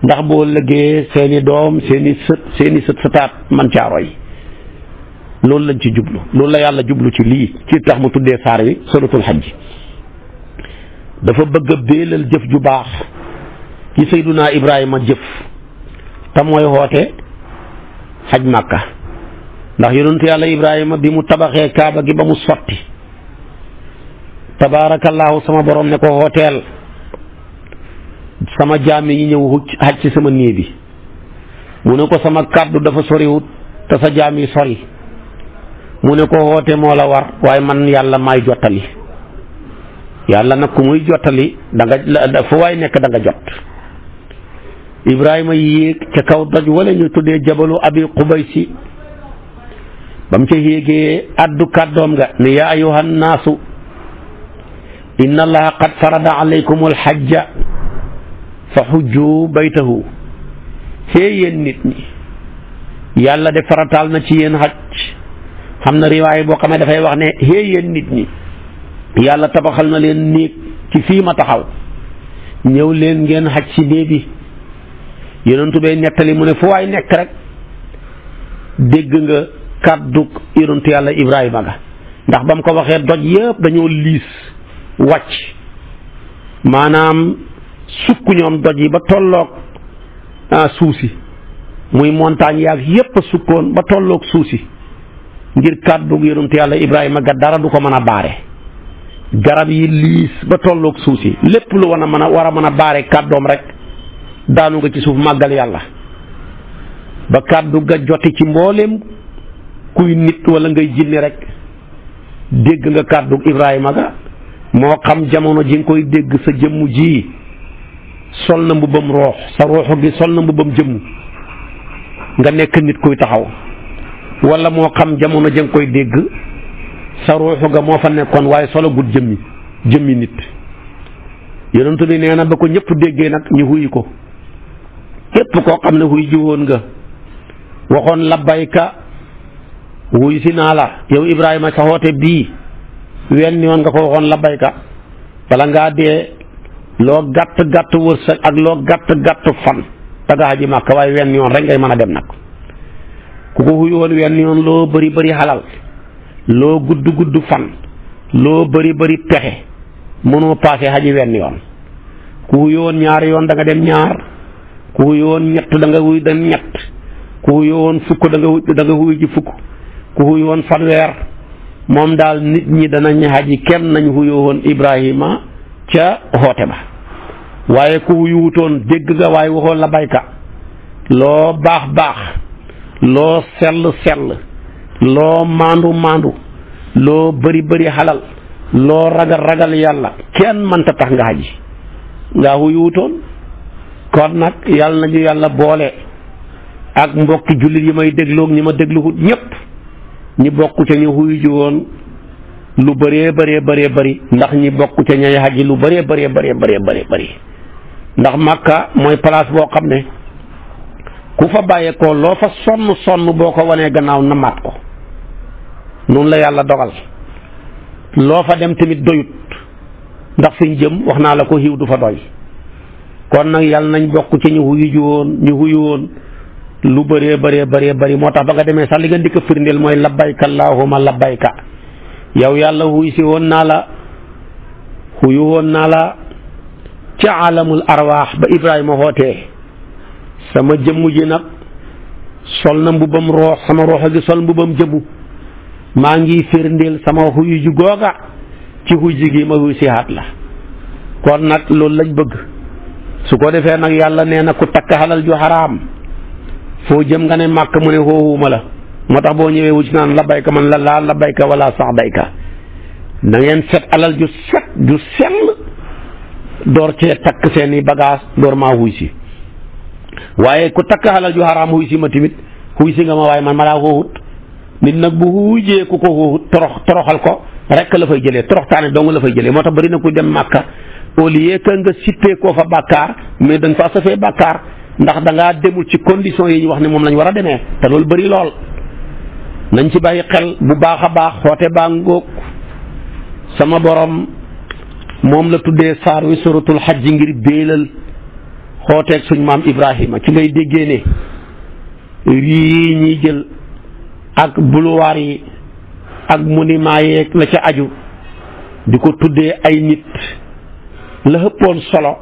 ndax boo lëggee seeni doom seeni sët sëtaat man caa roy loolu lañ ci jublu loolu la yàlla jublu ci lii ci tax mu tuddee saar wi suratul hajj dafa bëgg a béelal jëf ju baax ci Seydunaa Ibrahima jëf te mooy xoote xaj Màkka ndax yonentu yàlla Ibrahima bi mu tabaxee kaaba gi ba mu sotti tabaarakallaahu sama borom ne ko xooteel sama jaam yi ñëw xaj ci sama néeg bi mu ne ko sama kàddu dafa soriwut te sa jaam yi sori mu ne ko xoote moo la war waaye man yàlla maay jottali yàlla nag ku muy jottali fu waay nekk da nga jot Ibrahima yéeg ca kaw doj wala ñu tuddee jabalu abi qubaysi ba mu ca yéegee addu kàddoom nga ne yaa ayuha nnaasu inna allaha qad farada alaykum alhajja fa xujju baytahu xée yéen nit ñi yàlla de farataal na ci yéen xaj xam na riwaay boo xam ne dafay wax ne xée yéen nit ñi yàlla tabaxal na leen néeg ci fii ma taxaw ñëw leen ngeen xaj ci néeg bi yonentu bee nettali mu ne fu waay nekk rek dégg nga kàddu yonentu yàlla Ibrahima ga ndax ba mu ko waxee doj yëpp dañoo liis wàcc maanaam sukk ñoom doj yi ba tolloog suuf si muy montagne yaag yépp a sukkoon ba tolloog suuf si ngir kàddu yonentu yàlla Ibrahima ga dara du ko mën a baare garab yi liis ba tolloog suuf si lépp lu war a mën a baare kàddoom rek daanu nga ci suuf màggal yàlla ba kàddu ga joti ci mbooleem kuy nit wala ngay jinne rek dégg nga kàddu Ibrahima ga moo xam jamono ji nga koy dégg sa jëmm ji sol na mbubbam roox sa rooxu gi sol na mbubbam jëmm nga nekk nit kuy taxaw wala moo xam jamono ji nga koy dégg sa rooxu ga moo fa nekkoon waaye solo gut jëmmi nit yonentu bi nee na ba ko ñëpp déggee nag ñu xuy ko képp koo xam ne xuy jiwoon nga waxoon labbayka wuy si naa la yow Ibrahima sa xoote bii wenn yoon nga ko waxoon labbayka bala ngaa dee loo gàtt wërsëg ak loo gàtt fan daga haji Màkka waaye wenn yoon rek ngay mën a dem nag ku ko xuy woon wenn yoon loo bëri xalal loo gudd fan loo bëri pexe mënoo paase haji wenn yoon ku xuy woon ñaari yoon da nga dem ñaar ku xuy woon ñett da nga xuy dem ñett ku xuy woon fukk da nga xuy ji fukk ku xuy woon fanweer moom daal nit ñi danañ haji kenn nañ xuy woon Ibrahima ca xoote ba waaye ku xuy wutoon dégg nga waaye waxoon la bayka loo baax loo sell loo maandu loo bëri xalal loo ragal yàlla kenn mënta tax nga haji nga xuy wutoon kon nag yàlla nañu yàlla boole ak mbokki jullit yi may dégloog ñi ma dégluwut ñëpp ñi bokk ca ñu wuyu ji woon lu bëree bëri ndax ñi bokk ca ñay haji lu bëree bëri ndax Makka mooy place boo xam ne ku fa bàyyeekoo loo fa sonn boo ko wanee gannaaw namaat ko noonu la yàlla dogal loo fa dem tamit doyut ndax fiñ jëm wax naa la ko xiiw du fa doy kon nag yàlla nañ bokk ci ñu wuyu woon lu bëree bëri moo tax ba nga demee sax li nga ndikk a firndeel mooy labbayka allahumma labbayka yow yàlla wuyu woon naa la ca alamul arwaax ba Ibrahima xootee sama jëmm ji nag sol na mbubam roox sama roox gi sol mbubam jëmmu maa ngi firndeel sama wuyu ji googa ci wuyu gi ma wuyu si haat la kon nag loolu lañ bëgg su ko defee nag yàlla nee na ku takk xalal ju xaraam foo jëm nga ne màkk mu ne xooxuma la moo tax boo ñëwee wu ci naan labbayka man la laa labbayka wala saxdayka da ngeen set alal ju set ju sell door cee takk seeni bagage door maa xuy si waaye ku takk xalal ju xaraam xuy si ma tamit xuy si nga ma waaye man ma laa xooxut nit nag bu xuyjee ku ko xooxut toroxal ko rek la fay jëlee toroxtaane dong la fay jëlee moo tax bari na ku dem màkka au lieu que nga sippee koo fa bàkkaar mais da nga fa safee bàkkaar ndax da ngaa demul ci condition yi ñu wax ne moom lañ war a demee te loolu bëri lool nañ ci bàyyi xel bu baax a baax xoote baa ngóog sama borom moom la tuddee saar wi suratul xajj ngir béelal xooteeg suñ maam Ibrahima ci ngay déggee ne yii ñuy jël ak buluwaar yi ak monument yeeg la ca aju di ko tuddee ay nit la ëppoon solo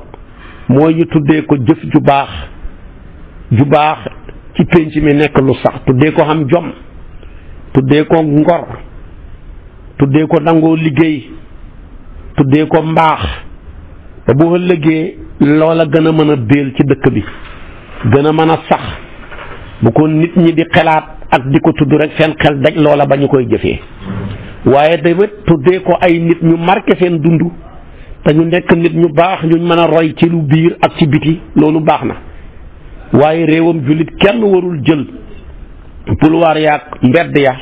mooy ñu tuddee ko jëf ju baax ci pénc mi nekk lu sax tuddee ko xam jom tuddee ko ngor tuddee ko nangoo liggéey tuddee ko mbaax ba bu ëllëgee loola gën a mën a béel ci dëkk bi gën a mën a sax bu ko nit ñi di xelaat ak di ko tudd rek seen xel daj loola ba ñu koy jëfee waaye tamit tuddee ko ay nit ñu marqué seen dund te ñu nekk nit ñu baax ñu mën a roy ci lu biir ak ci biti loolu baax na waaye réewam jullit kenn warul jël pulwaar yaak mbedd ya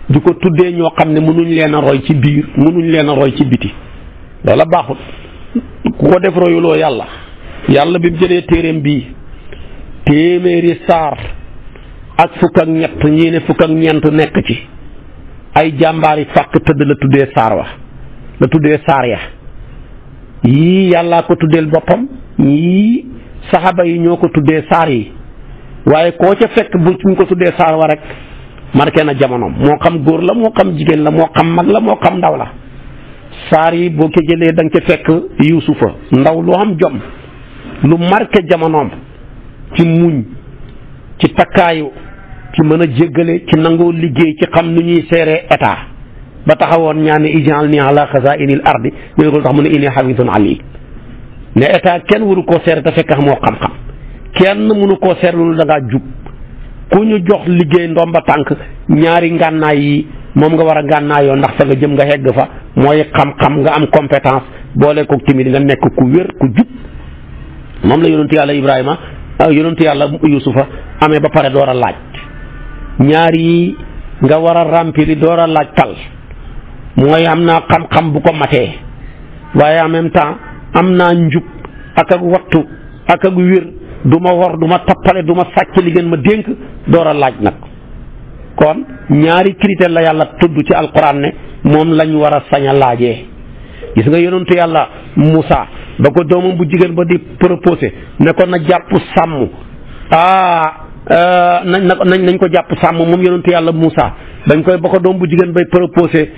di ko tuddee ñoo xam ne mënuñ leen a roy ci biir mënuñ leen a roy ci biti loola baaxut ku ko def royuloo yàlla bi mu jëlee téereem bii téeméeri saar ak fukk ak ñett ñii ne fukk ak ñeent nekk ci ay jàmbaari fàkk tëdd la tuddee saar wa la tuddee saar ya yii yàllaa ko tuddeel boppam yii saxaba yi ñoo ko tuddee saar yi waaye koo ca fekk bu ñu ko tuddee saar wa rek marqué na jamonoom moo xam góor la moo xam jigéen la moo xam mag la moo xam ndaw la saar yi boo ko jëlee da nga ca fekk yuusufa ndaw lu am jom lu marqué jamonoom ci muñ ci takkaayu ci mën a jéggale ci nangoo liggéey ci xam nu ñuy seeree état ba taxawoon ñaane ij'alni ala xazaa'inil ardi ñu ne ko tax mu ne inni hafizun alim ne état kenn waru koo seere te fekk moo xam-xam kenn mënu koo seere loolu da ngaa jub ku ñu jox liggéey ndomba tànk ñaari ngànnaay yi moom nga war a ngànnaayoo ndax fa nga jëm nga hegg fa mooy xam-xam nga am compétence boole ko timit nga nekk ku wér ku jub moom la yonentu yàlla Ibrahima yonentu yàlla Yuusufa amee ba pare door a laaj ñaar yi nga war a remplir door a laaj tal mooy am naa xam-xam bu ko matee waaye en même temps am naa njub ak wattu ak wér du ma wor du ma tappale du ma sàcc li ngeen ma dénk door a laaj nag kon ñaari critère la yàlla tudd ci alquran ne moom lañ war a sañ a laajee gis nga yonentu yàlla Moussa ba ko doomam bu jigéen ba di proposé ne ko na jàpp sàmm nañ ko jàpp sàmm moom yonentu yàlla Moussa dañ koy ba ko doom bu jigéen bay proposé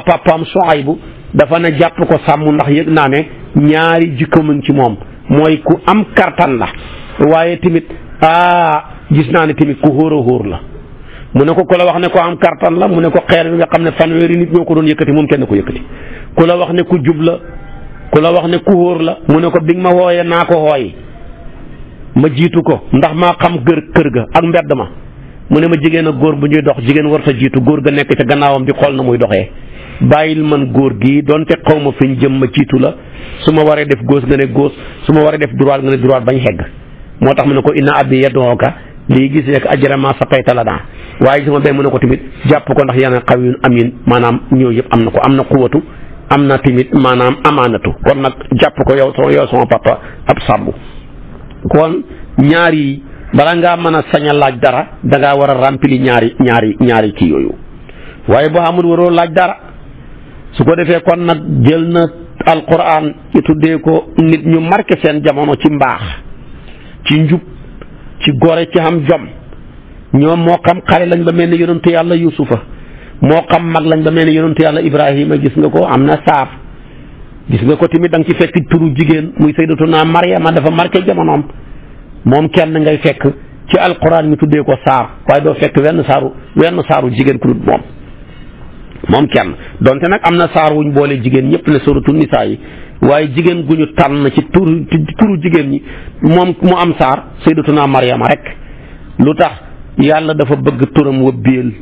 papaam Suaybu dafa ne jàpp ko sàmm ndax yëg naa ne ñaari jikko mu ngi ci moom mooy ku am kartan la waaye tamit gis naa ne tamit ku hóor a hóor la mu ne ko ku la wax ne ko am kartan la mu ne ko xeer bi nga xam ne fanweeri nit ñoo ko doon yëkkati moom kenn ko yëkkati ku la wax ne ku jub la ku la wax ne ku hóor la mu ne ko bi nga ma wooyee naa ko wooyi ma jiitu ko ndax maa xam kër ga ak mbedd ma mu ne ma jigéen ak góor bu ñuy dox jigéen war sa jiitu góor ga nekk ca gannaawam di xool na muy doxee bàyyil man góor gi doonte xaw ma fi ñu jëm ma jiitu la su ma waree def gauche nga ne gauche su ma waree def droite nga ne droite bañ xegg moo tax mu ne ko inna abi yad'uka lii gisee ak ajrama saqayta lanaa waaye sama benn mu ne ko tamit jàpp ko ndax yaa qawiyyun amiin maanaam ñëw yëpp am na ko am na quwwatu am na tamit maanaam amaanatu kon nag jàpp ko yow sama papa ab sàmm kon ñaari bala ngaa mën a sañ a laaj dara da ngaa war a remplir ñaari kii yooyu waaye boo xamul waroo laaj dara su ko defee kon nag jël na alquran ci tuddee ko nit ñu marqué seen jamono ci mbaax ci njub ci gore ci xam jom ñoom moo xam xale lañ ba mel ni yonentu yàlla yusufa moo xam mag lañ ba mel ni yonentu yàlla ibrahima gis nga ko am na saar gis nga ko tamit da nga ci fekk turu jigéen muy sayyidatuna Maryama dafa marqué jamonoom moom kenn ngay fekk ci alquran ñu tuddee ko saar waaye doo fekk wenn saaru jigéen ku dul moom kenn donte nag am na saar wuñ boole jigéen ñëpp ne suratul nisaa yi waaye jigéen gu ñu tànn ci turu jigéen ñi moom mu am saar sayyidatuna Maryama rek lu tax yàlla dafa bëgg turam wëbbeel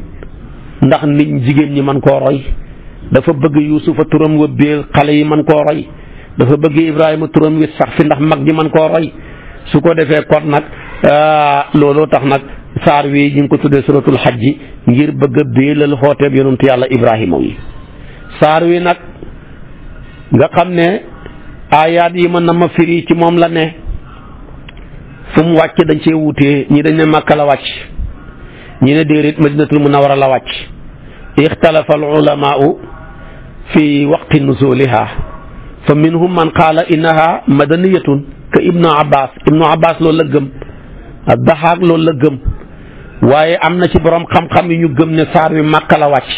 ndax nit jigéen ñi mën koo roy dafa bëgg yusufa turam wëbbeel xale yi mën koo roy dafa bëgg ibrahima turam wi sax fi ndax mag ñi mën koo roy su ko defee kon nag looloo tax nag saar wi ñu ngi ko tuddee suratul xajji ngir bëgg a béelal xooteeb yonentu yàlla ibrahima yi saar wi nag nga xam ne aayaat yi mën na ma firi ci moom la ne fu mu wàcc dañ cee wutee ñi dañ ne Makka la wàcc ñi ne déedéet Madinatul Munawwara la wàcc ixtalafa al ulamaau fi waqti nuzuliha fa minhum man qaala innaha madaniyatun ka ibnu abbas loolu la gëm Daxaak loolu la gëm waaye am na ci borom xam-xam yi ñu gëm ne saar wi Makka la wàcc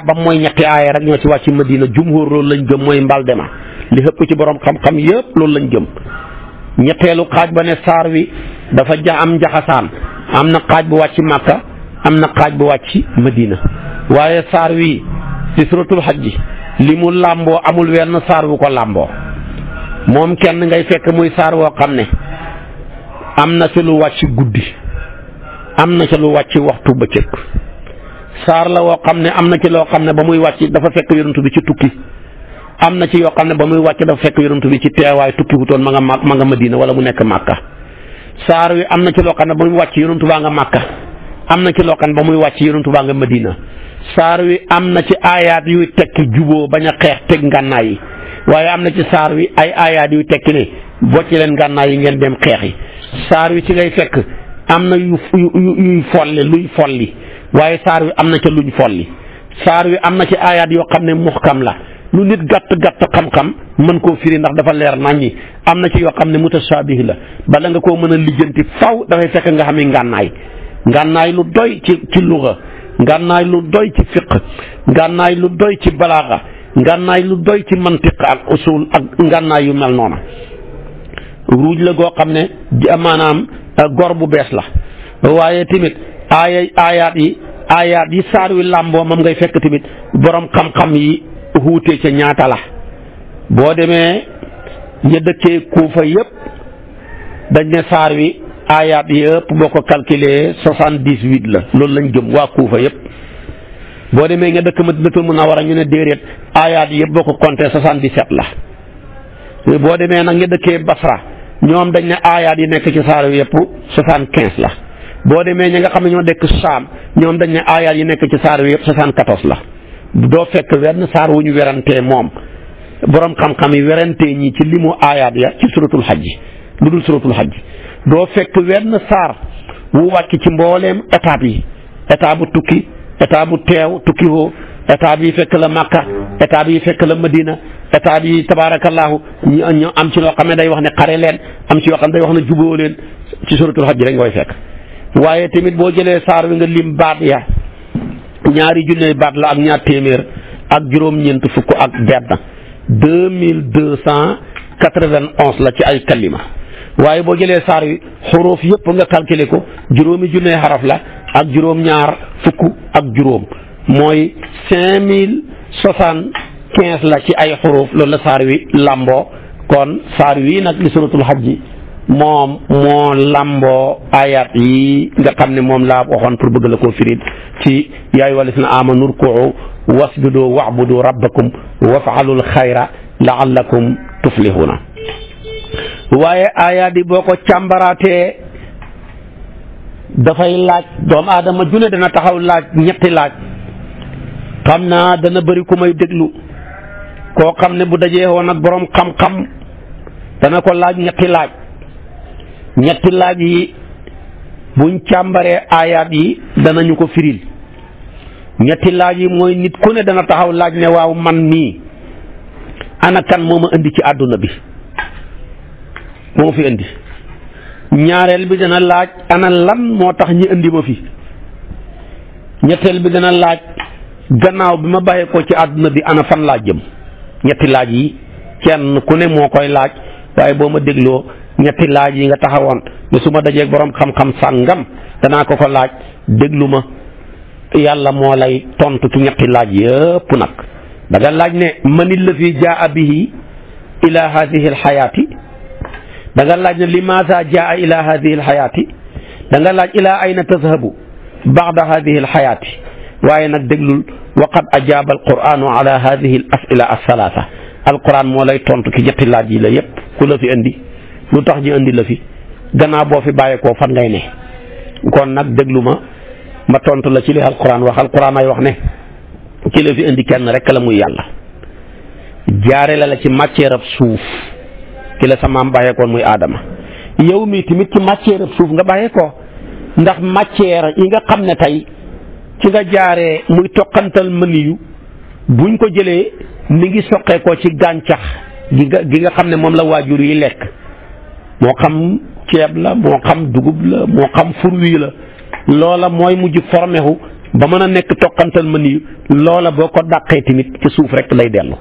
ba mooy ñetti aaya rek ñoo ci wàcc Madina jumhur loolu lañ gëm mooy mbaldema li ëpp ci borom xam-xam yëpp loolu lañ gëm ñetteelu xaaj ba ne saar wi dafa am njaxasaan am na xaaj bu wàcc Makka am na xaaj bu wàcc Madina waaye saar wi ci suratul Hajj li mu làmboo amul wenn saar wu ko làmboo moom kenn ngay fekk muy saar woo xam ne am na ci lu wàcc guddi am na ci lu wàcc waxtu bëccëg saar la woo xam ne am na ci loo xam ne ba muy wàcc dafa fekk yonent bi ci tukki am na ci yoo xam ne ba muy wàcc dafa fekk yonent bi ci teewaay tukki wutoon ma nga Madina wala mu nekk Makka saar wi am na ci loo xam ne ba muy wàcc yonent baa nga Makka am na ci loo xam ne ba muy wàcc yonent baa nga Madina saar wi am na ci aayaat yuy tekki juboo bañ a xeex teg ngànnaay yi waaye am na ci saar wi ay aayaat yuy tekki ne bocc leen ngànnaay yi ngeen dem xeex yi saar wi ci ngay fekk am na yuy folli luy folli waaye saar wi am na ca luñ folli saar wi am na ci aayaat yoo xam ne muhkam la lu nit gàtt xam-xam mën koo firi ndax dafa leer naññi am na ci yoo xam ne mutashaabih la bala nga koo mën a lijjanti faw dafay fekk nga xam ne ngànnaay lu doy ci luga ngànnaay lu doy ci fiq ngànnaay lu doy ci balaaxa ngànnaay lu doy ci mantiq ak usul ak ngànnaay yu mel noona ruuj la goo xam ne maanaam gor bu bees la waaye tamit aayaat yi saar wi làmboo moom ngay fekk tamit borom xam-xam yi wuute ca ñaata la boo demee ña dëkkee Kuufa yëpp dañ ne saar wi aayaat yëpp boo ko calculé 78 la loolu lañ gëm waa Kuufa yëpp boo demee nga dëkk Madinatul Munawwara ñu ne déedéet aayaat yëpp boo ko compté 77 la boo demee nag nga dëkkee Basra ñoom dañ ne aayaat yi nekk ci saar wi yëpp 75 la boo demee ñi nga xam ne ñoo dekk Saam ñoom dañ ne aayaat yi nekk ci saar wi yëpp 74 la doo fekk wenn saar wu ñu werantee moom borom xam-xam yi werantee ñi ci limu aayaat ya ci suratul Hajj lu dul suratul Hajj doo fekk wenn saar wu wàcc ci mbooleem étape yi étape bu tukki étape bu teew tukki woo étape yi fekk la Makka étape yi fekk la Madina étape yi tabaarakallaahu ñu am ci loo xam ne day wax ne xare leen am ci yoo xam ne day wax ne juboo leen ci suratul Hajj rek ngay fekk waaye tamit boo jëlee saar wi nga lim baat ya 200 baat la ak 200 ak juróom-ñeent fukk ak benn 2291 la ci ay kalima waaye boo jëlee saar wi xuruuf yëpp nga calculé ko 500 xaraf la ak juróom-ñaar fukk ak juróom mooy 5075 la ci ay xuruuf loolu la saar wi lamboo kon saar wi nag li suratul Hajj moom moo lamboo ayat yi nga xam ne moom laa waxoon pour bëgg la koo firit ci yaa ayyuhal lazina aamanu rku'u wasjudu wa'budu rabbakum waf'alul xayra la'allakum tuflihuna waaye ayat yi boo ko càmbaraatee dafay laaj doomu aadama june dana taxaw laaj ñetti laaj xam naa dana bëri ku may déglu koo xam ne bu dajee woon ak boroom xam-xam dana ko laaj ñetti laaj yi buñ càmbaree aayaat yi danañu ko firil ñetti laaj yi mooy nit ku ne dana taxaw laaj ne waaw man mii ana kan moo ma indi ci àdduna bi moo fi indi ñaareel bi dana laaj ana lan moo tax ñi indi ma fi ñetteel bi dana laaj gannaaw bi ma bàyyee ko ci àdduna bi ana fan laa jëm ñetti laaj yi kenn ku ne moo koy laaj waaye boo ma dégloo ñetti laaj yi nga taxawoon ne su ma dajeeg boroom xam-xam sàngam danaa ko laaj déglu ma yàlla moo lay tontu ci ñetti laaj yëpp nag da nga laaj ne man allazi jaa bihi ila hadihi alxayaati da nga laaj ne limaza jaa ila hadihi alxayaati da nga laaj ila ayna tazhabu ba'da hadihi alxayaati waaye nag déglul waqad ajaaba alquranu ala hadihi al asila althalaatha alquran moo lay tontu ci ñetti laaj yi la yëpp ku la fi indi lu tax ñu indi la fi gannaaw boo fi bàyyeekoo fan ngay ne kon nag déglu ma tontu la ci li alquran wax alquran ay wax ne ki la fi indi kenn rek la muy yàlla jaare la ci matière ab suuf ki la sa maam bàyyeekoon muy aadama yow mii tamit ci matière ab suuf nga bàyyeekoo ndax matière yi nga xam ne tey ci nga jaaree muy toqantal mëniyu buñ ko jëlee mi ngi soqeekoo ci gàncax gi nga xam ne moom la waajur yi lekk moo xam ceeb la moo xam dugub la moo xam fruit la loola mooy mujj formé wu ba mën a nekk toqantal mëniyu loola boo ko dàqee tamit ci suuf rek lay dellu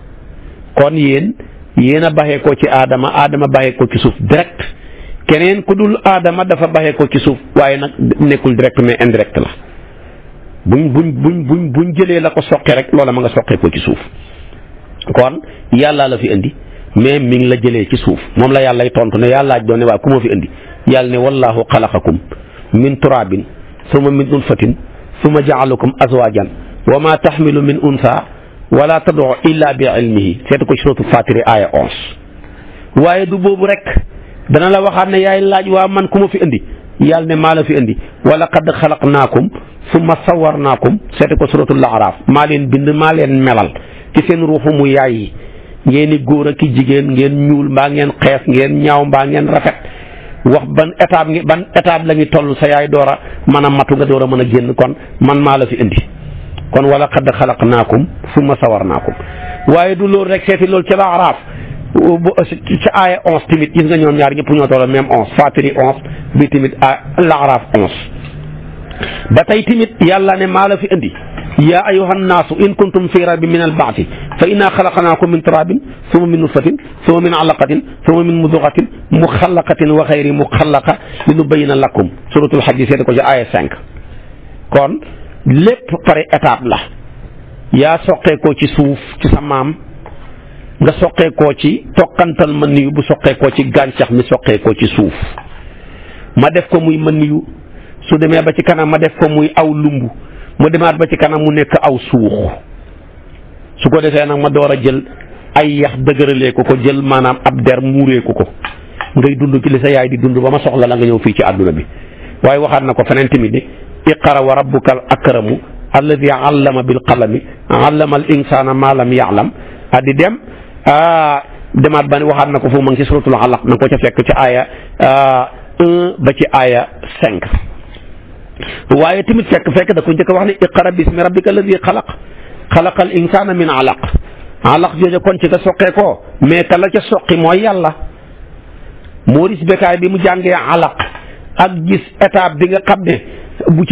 kon yéen a baxee ko ci aadama baxee ko ci suuf direct keneen ku dul aadama dafa baxee ko ci suuf waaye nag nekkul direct mais indirect la buñ jëlee la ko soqe rek loola ma nga soqee ko ci suuf kon yàlla la fi indi mais mi ngi la jëlee ci suuf moom la yàllay tontu ne yàlla laaj doon ne waaw ku ma fi indi yàlla ne wallahu xalaqakum min turabin summa min nutfatin summa jaalakum azwajan wa ma taxmilu min unsa wala tad'u illa bi ilmihi seetu ko ci suratu Faatiri aaya 11 waaye du boobu rek dana la waxaat ne yaay laaj waa man ku ma fi indi yàlla ne maa la fi indi wala qad xalaqnaakum summa sawarnaakum seetu ko suratul Araaf maa leen bind maa leen melal ci seen ruuxu mu yaay yi ngeen di góor ak jigéen ngeen ñuul mbaa ngeen xees ngeen ñaaw mbaa ngeen rafet wax ban étape la ngi toll sa yaay door a mën a matu nga door a mën a génn kon man maa la fi indi kon wala qad xalaqnaakum summa sawarnaakum waaye du loolu rek seeti loolu ca Araaf ca aaya 11 tamit gis nga ñoom ñaar ñëpp ñoo toll même 11 Faatiri 11 bi tamit Araaf 11 ba tey tamit yàlla ne maa la fi indi yaa ayyuhan naasu in kuntum fi raybin min al-ba'thi fa innaa xalaqnaakum min turaabin summa min nutfatin summa min alaqatin summa min mudghatin muxallaqatin wa xayri muxallaqa linubayyina lakum suratul Hajj seeti ko ci aaya 5 kon lépp pare étape la yaa soqeekoo ci suuf ci sa maam nga soqeekoo ci toqantal mëniyu bu soqeekoo ci gàncax mi soqeekoo ci suuf ma def ko muy mëniyu su demee ba ci kanam ma def ko muy aw lumbu mu demaat ba ci kanam mu nekk aw suux su ko defee nag ma door a jël ay yax dëgëralee ko jël maanaam ab der muuree ko ngay dund ci li sa yaay di dund ba ma soxla la nga ñëw fii ci àdduna bi waaye waxaat na ko feneen tamit ne iqra wa rabbuka al akramu alladi allama bil qalami allama al insana ma lam ya'lam di dem demaat ba ne waxaat na ko fu ma ngi ci suratul alaq na ko ca fekk ci aaya 1 ba ci aaya 5 waaye tamit fekk da ko njëkk a wax ne iqra bismi rabbika alladi xalaqa al insana min alaq jooju kon ci nga soqee ko mais ka la ca soqi mooy yàlla Maurice Bucaille bi mu jàngee alaq ak gis étape bi nga xam ne bu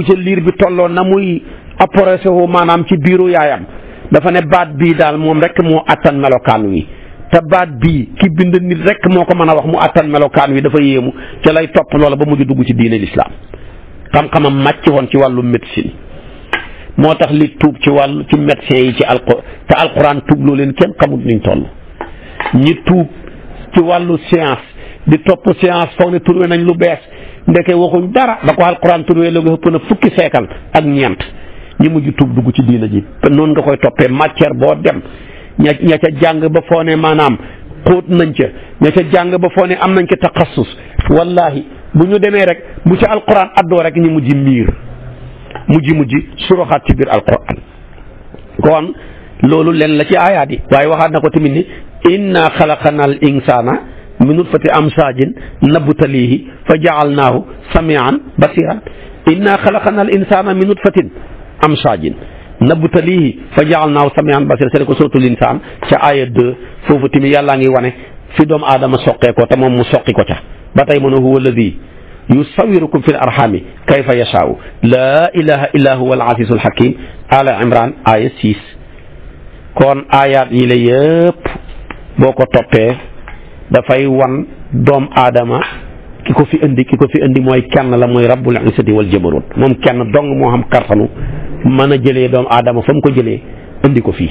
ca liir bi tolloo na muy approché wu maanaam ci biiru yaayam dafa ne baat bii daal moom rek moo attan melokaan wi te baat bii ki bind nit rek moo ko mën a wax mu attan melokaan wi dafa yéemu ca lay topp loola ba mujj dugg ci diine l'islam xam-xamam màcc woon ci wàllu médecine moo tax li tuub ci wàllu ci médecins yi ci te alquran tuub loo leen kenn xamut niñ toll ñi tuub ci wàllu science di topp science foog ne trouvé nañ lu bees ndeke waxuñ dara ba ko alquran trouvé la nga ëpp na fukki seekal ak ñeent ñi mujj tuub dugg ci diina ji noonu nga koy toppee matière boo dem ña ca jàng ba foo ne maanaam xóot nañ ca ña ca jàng ba foo ne am nañ ca taxassus wallahi bu ñu demee rek bu ci alquran addoo rek ñu mujj miir mujj suroxaat ci biir alquran kon loolu leen la ci aayaat yi waaye waxaat na ko tamit ni inna xalaqana al insana min nutfati amsaajin nabtalihi fa jaalnaahu samian basiran inna xalaqana al insana min nutfatin amsaajin nabtalihi fa jaalnaahu samian basiran c'est ko suratul insaan ca aaya 2 foofu tamit yàllaa ngi wane fi doomu aadama soqee ko te moom mu soqi ko ca ba tey mu ne huwa alladi yusawirukum fi l arhami kayfa yashaau laa ilaha illa huwa al azizul hakim ala imran aya 6 kon ayaat yi la yëpp boo ko toppee dafay wan doom aadama ki ko fi indi mooy kenn la mooy rabbul izzati wal jabarut moom kenn dong moo xam kartanu mën a jëlee doomu aadama fa mu ko jëlee indi ko fii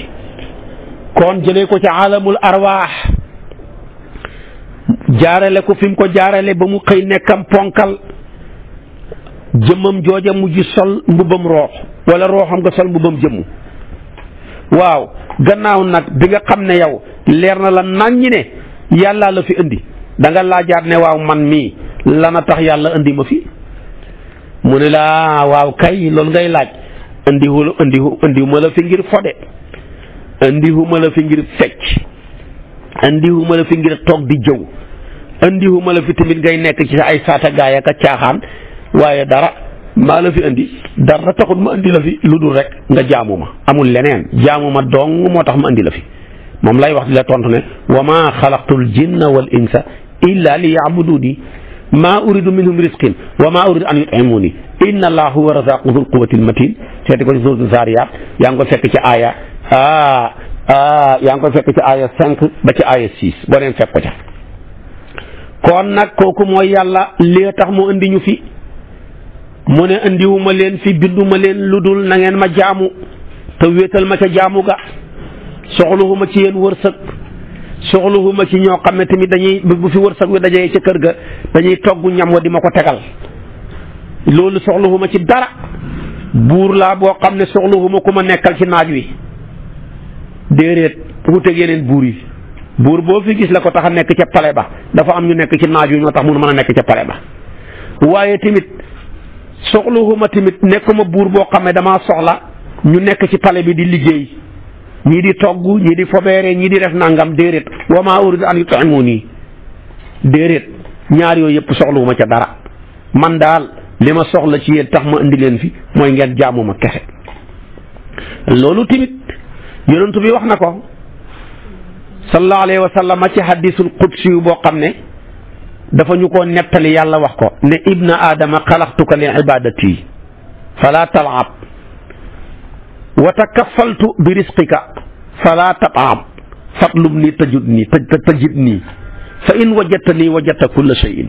kon jëlee ko ci alamul arwaax jaarale ko fi mu ko jaarale ba mu xëy nekkam ponkal jëmmam jooja mujj sol mbubam roox wala rooxam nga sol mbubam jëmmu waaw gannaaw nag bi nga xam ne yow leer na la naññi ne yàllaa la fi indi da nga laajaat ne waaw man mii lana tax yàlla indi ma fi mu ne la waaw kay loolu ngay laaj indiwu ma la fi ngir fode indiwu ma la fi ngir fecc indiwu ma la fi ngir toog di jëw indiwu ma la fi tamit ngay nekk ci ay saata gaay ak caaxaan waaye dara maa la fi indi dara taxut ma indi la fi lu dul rek nga jaamu ma amul leneen jaamu ma dong moo tax ma indi la fi moom lay wax di la tontu ne wa ma xalaqtul jinna wal insa illa li ya'buduni ma uridu minhum risqin wa ma uridu an yut'imuni inna allaha huwa razaqu dhul quwwatil matin seeti ko ci suuratu Zaariyaat yaa ngi ko fekk ci aaya yaa ngi ko fekk ci aaya 5 ba ci aaya 6 boo leen fekk ko ca kon nag kooku mooy yàlla lee tax mu indi ñu fi mu ne indiwuma leen fi binduma leen lu dul na ngeen ma jaamu te wéetal ma ca jaamu ga soxluwuma ci yéen wërsëg soxluwuma ci ñoo xam ne tamit dañuy bu fi wërsëg wi dajee ca kër ga dañuy togg ñam wa di ma ko tegal loolu soxluwuma ci dara buur laa boo xam ne soxluwuma ku ma nekkal ci naaj wi déedéet wuteeg yeneen buur yi buur boo fi gis la ko tax a nekk ca pale ba dafa am ñu nekk ci naaj wi ñoo tax mun mën a nekk ca pale ba waaye tamit soxluwuma tamit nekkuma buur boo xam ne damaa soxla ñu nekk ci pale bi di liggéey ñii di togg ñii di fobeere ñii di def nangam déedéet wa maa uriidu an yut'imuuni déedéet ñaar yooyu yëpp soxluwuma ca dara man daal li ma soxla ci yéen tax ma indi leen fi mooy ngeen jaamu ma kese loolu tamit yonent bi wax na ko sallallahu alayhi wa sallam ci hadisul qudsi boo xam ne dafa ñu ko nettali yàlla wax ko ne ibna aadama xalaqtuka li ibadati fala tal'ab wa takaffaltu bi risqika fala tat'ab fatlubni tajidni fa in wajadtani wajadta kulla shay'in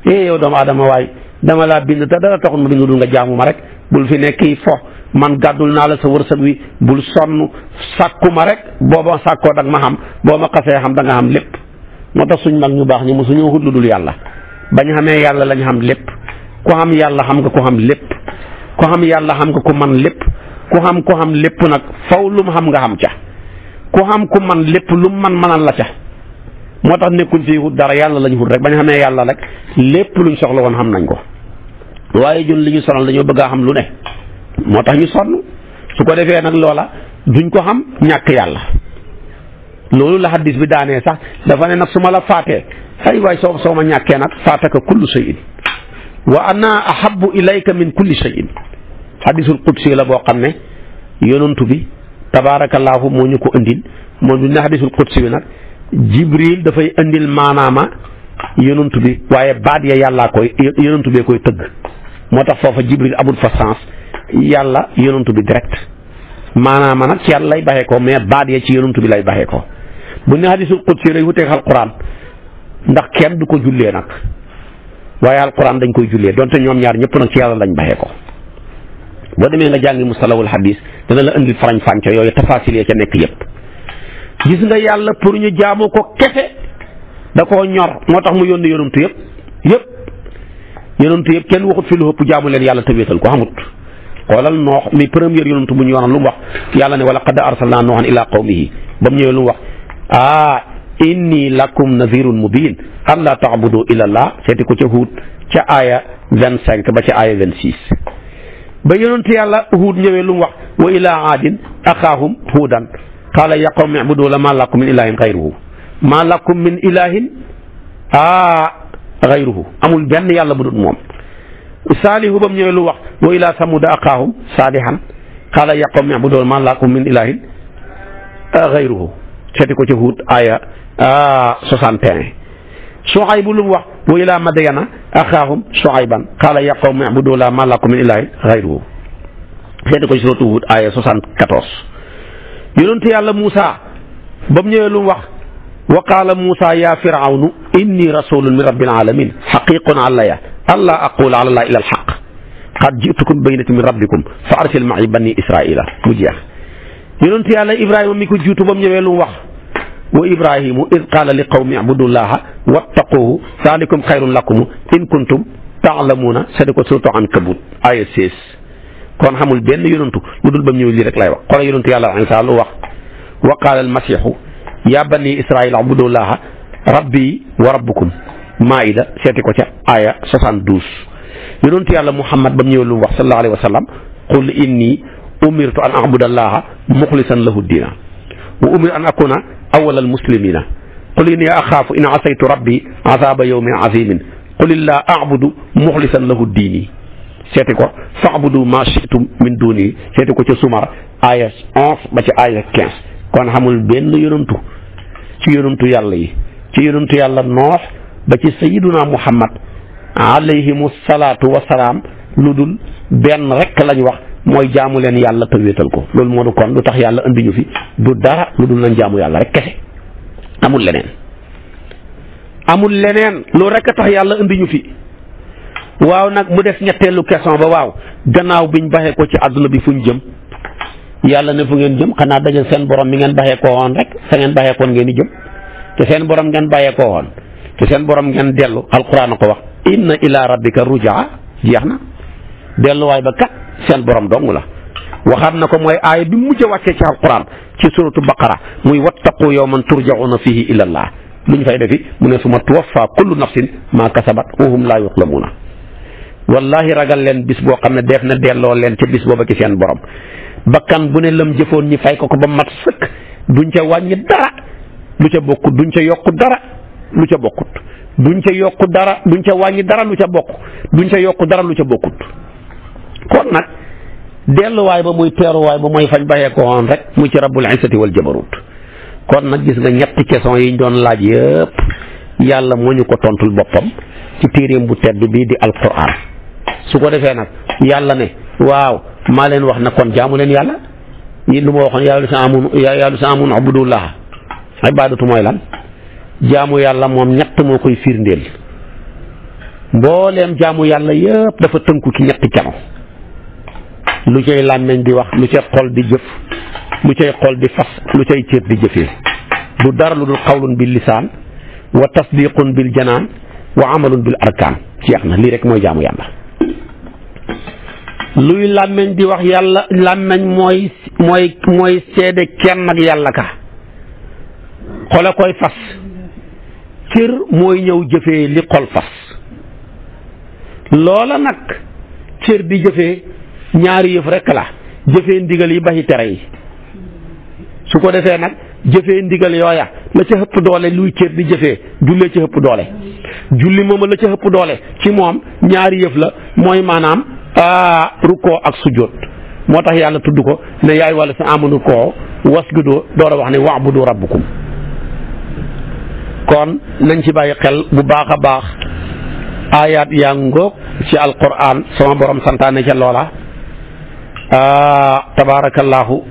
yow doomu aadama waay dama laa bind te dara taxul ma bind dul nga jaamu ma rek bul fi nekk fo man gàddul naa la sa wërsëg wi bul sonn sàkku ma rek booba sàkkoo dag ma xam boo ma xasee xam da nga xam lépp moo tax suñ mag ñu baax ñi mosuñoo xut lu dul yàlla bañ xamee yàlla lañ xam lépp ku xam yàlla xam nga ko xam lépp ku xam yàlla xam nga ko man lépp ku xam lépp nag faw lu mu xam nga xam ca ku xam ku man lépp lu mu man manal la ca moo tax nekkuñ fii xut dara yàlla lañ xut rek bañ xamee yàlla rek lépp luñ soxla woon xam nañ ko waaye ñun li ñu sonal dañoo bëgg a xam lu ne moo tax ñu sonn su ko defee nag loola duñ ko xam ñàkk yàlla loolu la hadis bi daanee sax dafa ne nag su ma la faatee ay waay soo ma ñàkkee nag faataka kullu shay'in wa ana ahabbu ilayka min kulli shay'in hadisul qudsi la boo xam ne yonantu bi tabaarakallaahu moo ñu ko indil moom du ne hadisul qudsi bi nag jibril dafay indil maanaama yonantu bi waaye baat ya yàllaa koy yonantu bee koy tëgg moo tax foofa jibril amul fa sens yàlla yonantu bi direct maanaama nag ci yàlla lay baxee ko mais baat ya ci yonantu bi lay baxee ko bu ne hadisul qudsi rek wuteeg alquran ndax kenn du ko jullee nag waaye alquran dañ koy jullee donte ñoom ñaar ñëpp nag ci yàlla lañ baxee ko boo demee nga jàngi mustalahul hadis dana la indil farañ fànco yooyu tafasil ya ca nekk yëpp gis nga yàlla pour ñu jaamu ko kese da koo ñor moo tax mu yónni yonantu yëpp kenn waxut fi lu ëpp jaamu leen yàlla te wéetal ko xamut xoolal noox mi première yonantu bu ñu yoonal lu mu wax yàlla ne wala qad arsalnaa nooxan ilaa qawmihi ba mu ñëwee lu mu wax inni lakum nadhirun mubin an la ta'budu illa allah seeti ko ca Huud ca aaya 25 ba ca aaya 26 ba yonent yàlla Huud ñëwee lu mu wax wa ila aadin axaahum huudan qaala ya qawmi i'budu ma lakum min ilahin ghayruhu ma lakum min ilahin ghayruhu amul benn yàlla bu dul moom saalihu ba mu ñëwee lu wax wa ila samuda axaahum saalihan qaala ya qawmi i'budu ma lakum min ilahin ghayruhu seeti ko ca Huud aaya 61 Shuayb lu mu wax wa ila madyana axaahum Shuayban qaala ya qawmi i'budu ma lakum min ilahin ghayruhu seeti ko ci suuratu Huud aaya 74 yonent yàlla Muusa ba mu ñëwee lu mu wax wa qaala Muusa ya firawnu inni rasulun min rabbil alamin haqiqun alayya alla aqula ala allahi illa alhaq qad ji'tukum bi bayyinatin min rabbikum fa arsil ma'i bani israila mu jeex yonent yàlla Ibrahima mi ko jiitu ba mu ñëwee lu mu wax wa ibrahimu id qaala li qawmi ibudullaha wattaquhu zalikum xayrun lakum in kuntum ta'lamuna sadi ko surtout Ankabut aya 16 kon xamul benn yonantu lu dul ba mu ñëwee lii rek lay wax xoolal yonantu yàlla Iisaa lu wax wa qaala almasihu ya bani israila ibudullaha rabbi wa rabbukum maida seeti ko ca aya 72 yonantu yàlla Muhammad ba mu ñëwee lu mu wax sallallahu alayhi wa sallam qul inni umirtu an a'budallaha mukhlisan lahu diina wa umirtu an akuna awwala almuslimina qul inni axaafu in asaytu rabbi azaaba yawmin azimin qul illaa a'budu mukhlisan lahu diini seeti ko fa'budu ma shi'tum min duni seeti ko ca Sumar aya 11 ba ca aya 15 kon xamul benn yonantu ci yonantu yàlla yi ci yonantu yàlla Noox ba ci sayyiduna Muhammad alayhimu salaatu wa salaam lu dul benn rek lañ wax mooy jaamu leen yàlla te wéetal ko loolu moo du kon lu tax yàlla andi ñu fi du dara lu dul nañ jaamu yàlla rek kese amul leneen loolu rek a tax yàlla andi ñu fi waaw nag mu def ñetteelu question ba waaw gannaaw biñ baxee ko ci àdduna bi fu ñu jëm yàlla ne fu ngeen jëm xanaa daje seen borom mi ngeen baxee koo woon rek fa ngeen baxee koon ngeen di jëm te seen borom ngeen bàyyee koo woon te seen borom ngeen dellu alquran a ko wax inna ila rabbika rujaa jeex na delluwaay ba kat seen borom dong la waxaat na ko mooy aaya bi mujj a wàccee ci alquran ci suratu baqara muy wattaqu yawman turja'una fihi ila allah lu ñu fay defi mu ne suma tuwaffa kullu nafsin ma kasabat wa hum la yuzlamuna wallahi ragal leen bis boo xam ne def na delloo leen ca bis booba ci seen borom bakkan bu ne lam jëfoon ñi fay ko ba mat sëkk duñ ca wàññi dara lu ca bokkut duñ ca yokku dara lu ca bokkut duñ ca yokku dara duñ ca wàññi dara lu ca bokk duñ ca yokku dara lu ca bokkut kon nag delluwaay ba muy teeruwaay ba mooy fañ baxee ko woon rek muy ci rabbul izzati wal jabarut kon nag gis nga ñetti question yi ñu doon laaj yëpp yàlla moo ñu ko tontul boppam ci téeréem bu tedd bii di alquran su ko defee nag yàlla ne waaw maa leen wax na kon jaamu leen yàlla yi lu ma waxoon yàlla sa amun abudullah ibadatu mooy lan jaamu yàlla moom ñett moo koy firndeel mbooleem jaamu yàlla yëpp dafa tënku ci ñetti keno lu cay làmmeñ di wax lu cay xol di jëf lu cay xol di fas lu cay cër di jëfee du dara lu dul xawlun bil lisaan wa tasdiqun bil janaan wa amalun bil arkaan jeex na lii rek mooy jaamu yàlla luy làmmeñ di wax yàlla làmmeñ mooy seede kenn ak yàlla ka xole koy fas cër mooy ñëw jëfee li xol fas loola nag cër di jëfee ñaari yëf rek la jëfee ndigal yi baxi tere yi su ko defee nag jëfee ndigal yooya la ca ëpp doole luy cër di jëfee jullee ca ëpp doole julli moom la ca ëpp doole ci moom ñaari yëf la mooy maanaam rukkoo ak sujjóot moo tax yàlla tudd ko ne yaay wala sa amanu koo wasjudu door a wax ne wa'budu rabbukum kon nañ ci bàyyi xel bu baax a baax ayaat yaa ngoog ci alquran sama borom santaane ca loola tabaarakallaahu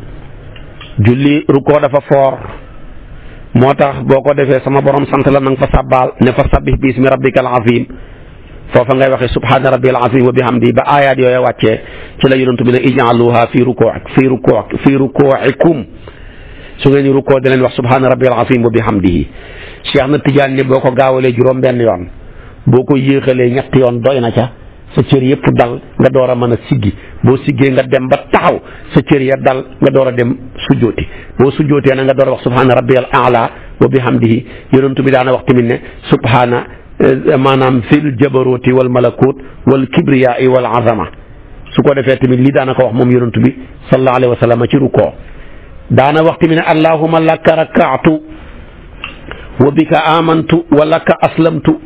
julli rukkoo dafa foor moo tax boo ko defee sama borom sant la nanga fa sàbbaal ne fa sabbih bi ismi rabbikal azim foofa ngay waxee subhaana rabbil azim wa bihamdi ba ayaat yooya wàccee ci la yonent bi ne ij'aluha fi ruku'ikum su ngeen di rukkoo di leen wax subhaana rabbil azim wa bihamdihi Cheikh na Tijaan ne boo ko gaawalee juróom benn yoon boo ko yéexalee ñetti yoon doy na ca sa cër yëpp dal nga door a mën a siggi boo siggee nga dem ba taxaw sa cër ya dal nga door a dem sujjooti boo sujjootee na nga door a wax subhaana rabbiyal a'la wa bihamdihi yonent bi daana wax tamit ne subhaana maanaam fil jabaruti wal malakut wal kibriyaai wal azama su ko defee tamit lii daana ko wax moom yonent bi sallallahu alayhi wa sallam ci rukkoo daana wax tamit ne allahumma laka rakaatu wa bika amantu wa laka aslamtu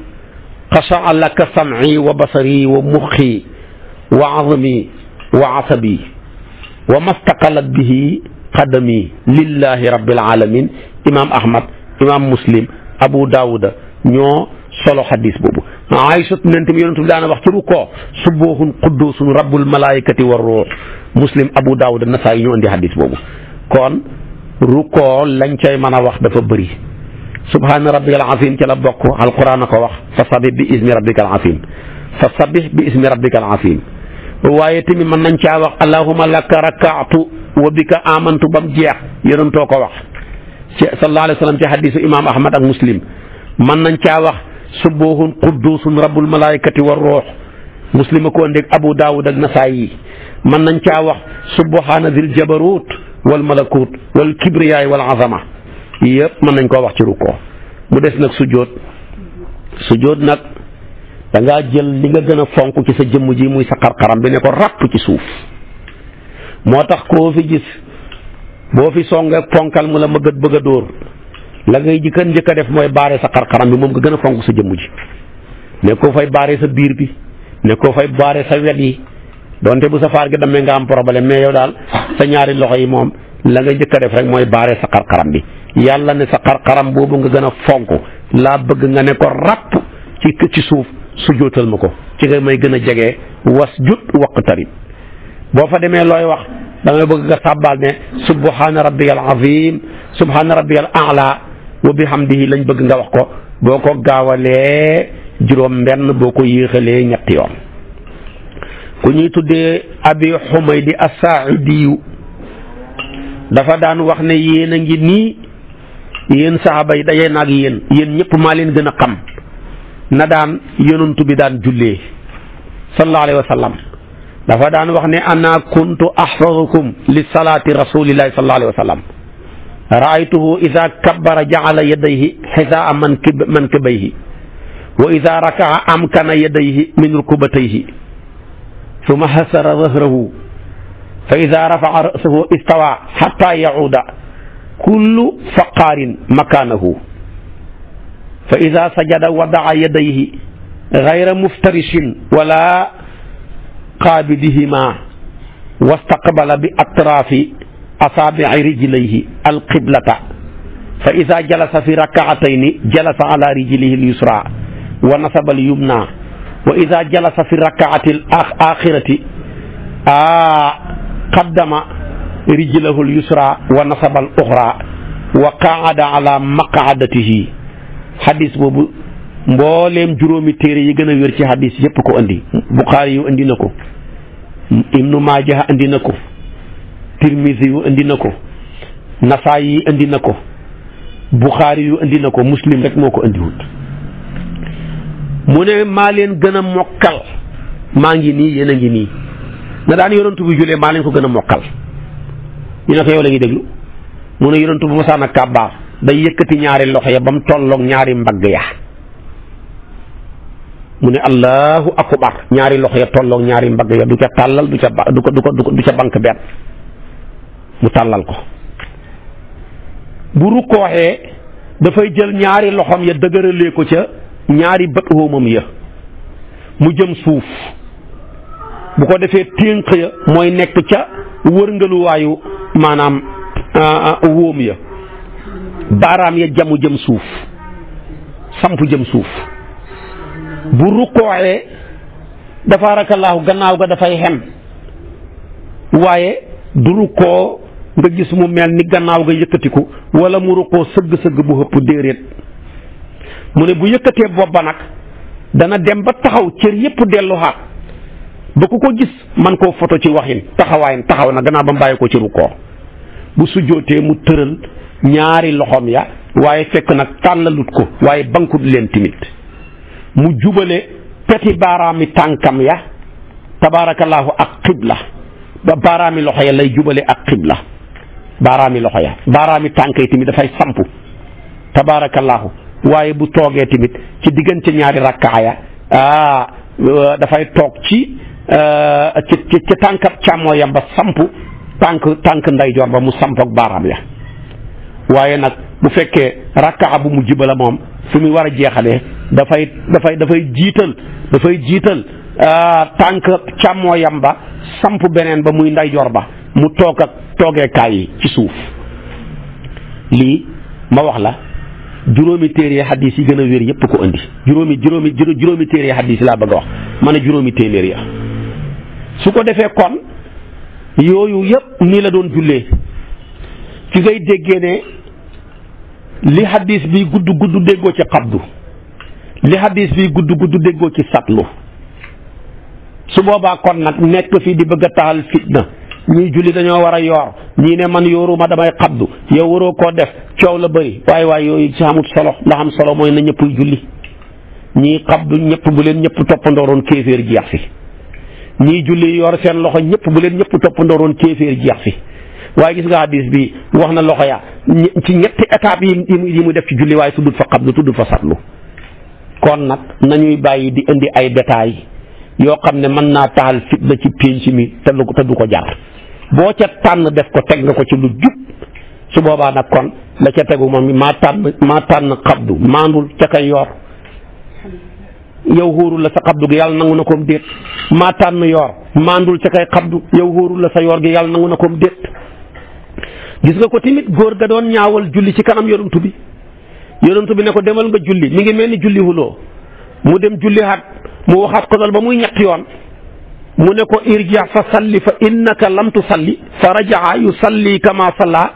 xashaa laka sam'i wa basari wa muxi wa azmi wa asabi wa mastaqalat bihi qadami lillahi rabbil alamin imam ahmad imam muslim abu daawuda ñoo solo xadis boobu Aïcha neen tamit yonent bi daana wax ci rukkoo subuhun quddusun rabbul malaikati war ruux muslim abu daawuda nasaayi ñoo indi xadis boobu kon rukkoo lañ cay mën a wax dafa bëri subhaana rabbikal azim ca la bokk alquran a ko wax fa sabih bi ismi rabbikal azim fa sabih bi ismi rabbikal azim waaye tamit mën nañ caa wax allahumma laka rakaatu wa bika amantu bam jeex yonentoo ko wax ci sallallahu alayhi wa sallam ci hadisu imam ahmad ak muslim mën nañ caa wax subuhun quddusun rabbul malaikati war ruux muslim a ko ndég abu daawud ak nasaayi mën nañ caa wax subhaana dil jabarut wal malakut wal kibriyaay wal azama yëpp mën nañ koo wax ci rukkoo mu des nag sujjóot nag da ngaa jël li nga gën a fonk ci sa jëmm ji muy sa xarxaram bi ne ko ràpp ci suuf moo tax koo fi gis boo fi songee ponkal mu la ma gët bëgg a dóor la ngay njëkk a def mooy baare sa xarxaram bi moom nga gën a fonk sa jëmm ji ne koo fay baare sa biir bi ne koo fay baare sa wet yi donte bu sa faar gi damee nga am problème mais yow daal sa ñaari loxo yi moom la nga njëkk a def rek mooy baare sa xarxaram bi yàlla ne sa xarxaram boobu nga gën a fonk laa bëgg nga ne ko ràpp ci suuf sujjóotal ma ko ci nga may gën a jege wasjud waqtarib boo fa demee looy wax da ngay bëgg nga sàbbaal ne subhaana rabbiyal azim subhaana rabbiyal a'la wa bihamdihi lañ bëgg nga wax ko boo ko gaawalee juróom benn boo ko yéexalee ñetti yoon ku ñuy tuddee abi xumaydi as-saa'idiyu dafa daan wax ne yéen a ngi nii yéen saxaaba yi dajee naag yéen ñëpp maa leen gën a xam na daan yonantu bi daan jullee sallallahu alayhi wa sallam dafa daan wax ne ana kuntu ahfazukum li salaati rasulillahi sallallahu alayhi wa sallam raaytuhu ida kabbara jacala yadayhi xisaa mankibayhi wa ida rakaca amkana yadayhi min rukubatayhi summa hasara zahrahu fa ida rafaca rasahu istawa xatta yacuuda kullu faqaarin makaanahu fa ida sajada wadaca yadayhi gayra muftarishin wala qaabidihima wastaqbala bi atraafi asaabici rijlayhi alqiblata fa ida jalasa fi rakaatayni jalasa ala rijlihi alyusra wa nasaba alyumna wa ida jalasa fi rakaati alaxirati qaddama rijlahu alyusra wa nasaba aluxra wa qaada ala maqaadatihi xadis boobu mbooleem juróomi téere yi gën a wér ci xadis yépp ko andi Buxaari yu andi na ko Ibnu Maaja andi na ko Tirmisi yu andi na ko Nasaayi yi andi na ko Buxaari yu andi na ko Muslim rek moo ko andiwut mu ne maa leen gën a mokkal maa ngi nii yéen a ngi nii na daan yonantu bu julee maa leen ko gën a mokkal ñu ne ko yow la ñuy déglu mu ne yonantu bu masaan a kàbbaar day yëkkati ñaari loxo ya ba mu tolloog ñaari mbagg ya mu ne allahu akbar ñaari loxo ya tolloog ñaari mbagg ya du ca tàllal du ca bank benn mu tàllal ko bu rukkooxee dafay jël ñaari loxoom ya dëgëralee ko ca ñaari bët hóomam ya mu jëm suuf bu ko defee ténk ya mooy nekk ca wërngaluwaayu maanaam wóom ya baaraam ya jamu jëm suuf samp jëm suuf bu rukkooxee tabaarakallaahu gannaaw ga dafay xem waaye du rukkoo nga gis mu mel ni gannaaw ga yëkkatiku wala mu rukkoo sëgg-sëgg bu ëpp déeréet mu ne bu yëkkatee bopp ba nag dana dem ba taxaw cër yépp delluwaat ba ku ko gis man koo foto ci waxin taxawaayam taxaw na gannaaw ba mu bàyyi ko ci rukkoo bu sujjootee mu tëral ñaari loxoom ya waaye fekk nag tàllalut ko waaye bankut leen timit mu jubale peti baaraami tànkam ya tabaarakallaahu ak xibla ba baaraami loxo ya lay jubale ak xibla baaraami loxo ya baaraami tànk yi tamit dafay sampu tabaarakallaahu waaye bu toogee tamit ci diggante ñaari rakkaaya dafay toog ci tànkab càmmooyam ba samp tànk ndeyjoor ba mu samp ak baaraam ya waaye nag bu fekkee rakkaa bu mujj ba la moom su muy war a jeexalee dafay jiital tànk càmmooyam ba samp beneen ba muy ndeyjoor ba mu toog ak toogeekaay yi ci suuf. lii ma wax la juróomi téere xadis yi gën a wér yépp ko indi juróomi téere xadis laa bëgg a wax ma ne juróomi téeméer ya su ko defee kon yooyu yépp nii la doon jullee ci ngay déggee ne li xadis bi gudd déggoo ci xabdu li xadis bi gudd déggoo ci satlu su boobaa kon nag nekk fii di bëgg a taxal fitna ñii julli dañoo war a yoor ñii ne man yooruma damay xabdu yow waroo koo def coow la bëri waaye yooyu ci amut solo ndax am solo mooy na ñëppuy julli ñii xabdu ñëpp bu leen ñëpp toppandooroon kéeféer jeex fi ñii julli yor seen loxo ñëpp bu leen ñëpp toppandooroon kéeféer jeex fi waaye gis nga hadis bi wax na loxo ya ci ñetti étape yi mu def ci julli waaye tuddut fa xabdu tuddut fa satlu kon nag nañuy bàyyi di indi ay détails yoo xam ne mën naa taxal fitna ci pénc mi te du ko jar boo ca tànn def ko teg nga ko ci lu jub su boobaa nag kon la ca tegu moom maa tànn xabdu maandul ca kay yor yow xóorul la sa xabdu gi yàlla nangu na koom déet maa tànn yor maandul ca kay xabdu yow xóorul la sa yor gi yàlla nangu na koom déet. gis nga ko tamit góor ga doon ñaawal julli ci kanam yonantu bi ne ko demal nga julli mi ngi mel ni julli huloo mu dem julli xaat mu waxaat ko dal ba muy ñetti yoon mu ne ko irji fa salli fa innaka lam tusalli fa rajaa yusalli kama salla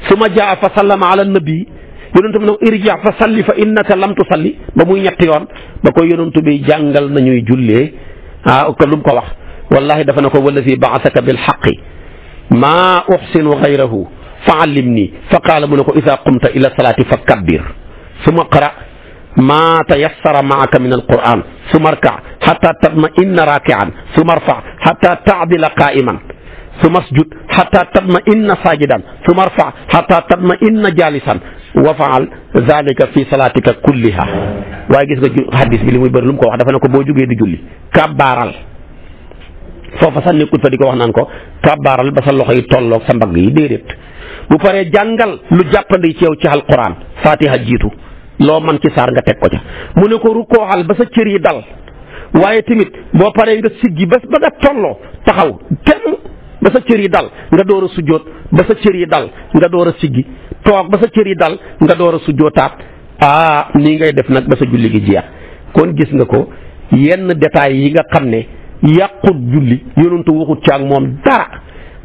suma jaa fa sallama ala nabi yonentu bi ne ko irji fa salli fa innaka lam tusalli ba muy ñetti yoon ba ko yonentu bi jàngal nañuy jullee ko lu mu ko wax wallahi dafa ne ko wallazi ba'athaka bil haqqi maa uxsinu gayrahu fa allimni fa qaala mu ne ko ida qumta ila salaati fa kabbir suma qara maa tayassara maaka min alquran suma arka xata tatma'inna raaki'an suma arfa xata ta'dila qaa'iman suma asjud xata tatma'inna saajidan suma arfa xata tatma'inna jaalisan wa fa'al zaalika fi salaatika kulliha waaye gis nga hadis bi li muy bëri lu mu ko wax dafa ne ko boo jógee di julli kabbaaral foofa sax nekkul fa di ko wax naan ko kabbaaral ba sa loxo yi tolloog sa mbagg yi déedéet bu paree jàngal lu jàppandi ci yow ci alquran fatiha jiitu loo man ci saar nga teg ko ca mu ne ko rukkooxal ba sa cër yi dal waaye tamit boo paree nga siggi ba nga tolloo taxaw temm ba sa cër yi dal nga door a sujjóot ba sa cër yi dal nga door a siggi toog ba sa cër yi dal nga door a sujjóotaat nii ngay def nag ba sa julli gi jeex kon gis nga ko yenn détails yi nga xam ne yàqut julli yonentu waxut ci ak moom dara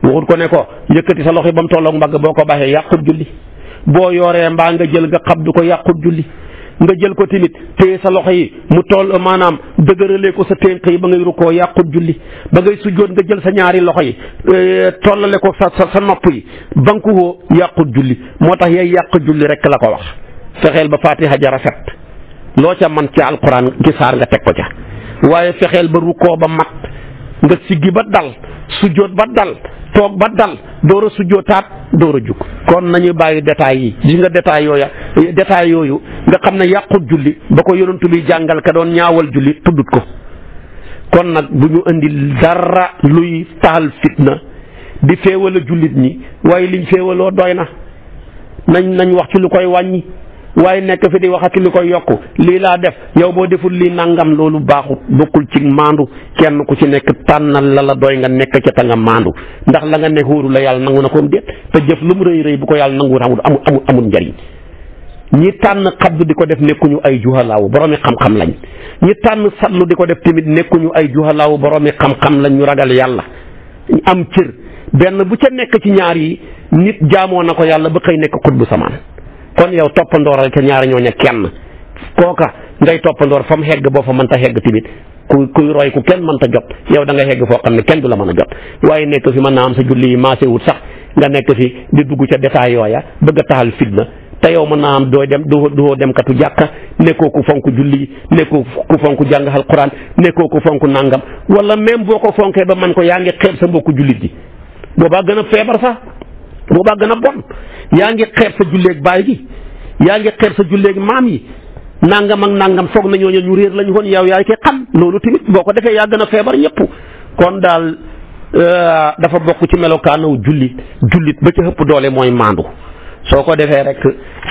waxut ko ne ko yëkkati sa loxo ba mu tolloog mbagg boo ko baxee yàqut julli boo yoree mbaa nga jël nga xabdu ko yàqut julli nga jël ko tamit téye sa loxo yi mu toll maanaam dëgëralee ko sa ténk yi ba ngay rukkoo yàqut julli ba ngay sujjóot nga jël sa ñaari loxo yi tollale ko sa nopp yi banku woo yàqut julli moo tax yay yàq julli rek la ko wax fexeel ba fatiha ja rafet loo ca man ci alquran ci saar nga teg ko ca waaye fexeel ba rukkoo ba mat nga siggi ba dal sujjóot ba dal toog ba dal door a sujjóotaat door a jug kon nañu bàyyi détails yi gis nga détails yooyu nga xam ne yàqut julli ba ko yonentu bi jàngal ka doon ñaawal julli tuddut ko kon nag bu ñu indi dara luy taal fitna di féewala jullit ñi waaye liñ féewaloo doy na nañ wax ci lu koy wàññi waaye nekk fi di waxati li koy yokku lii laa def yow boo deful lii nangam loolu baaxut bokkul ci maandu kenn ku ci nekk tànnal la doy nga nekk ca ta nga maandu ndax la nga nekk wóoru la yàlla nangu na ko déet te jëf lu mu rëy rëy bu ko yàlla nangu amul njariñ ñi tànn xabdu di ko def nekkuñu ay juhalaawu boroomi xam-xam lañ ñi tànn satlu di ko def tamit nekkuñu ay juhalaawu boroomi xam-xam lañ ñu ragal yàlla am cër benn bu ca nekk ci ñaar yi nit jaamoo na ko yàlla ba xëy nekk xutbu samaan kon yow toppandooral ca ñaari ñooña kenn kooka ngay toppandoor fa mu hegg boo fa mënta hegg tamit kuy roy ku kenn mënta jot yow da nga hegg foo xam ne kenn du la mën a jot waaye nekk fi mën naa am sa julli yi maase wut sax nga nekk fi di dugg ca détail yooya bëgg a taxal fitna te yow mën naa am doo dem katu jàkka nekkoo ku fonk julli nekkoo ku fonk jàng alquran nekkoo ku fonk nangam wala même boo ko fonkee ba man ko yaa ngi xeeb sa mbokku jullit ji boobaa gën a feebar sax boobaa gën a bon yaa ngi xeeb sa julleeg baay gi yaa ngi xeeb sa julleegi maam yi nangam ak nangam foog na ñooñu ñu réer lañu woon yow yaay koy xam loolu tamit boo ko defee yaa gën a feebar ñëpp kon daal dafa bokk ci melokaanaw jullit ba ci ëpp doole mooy maandu soo ko defee rek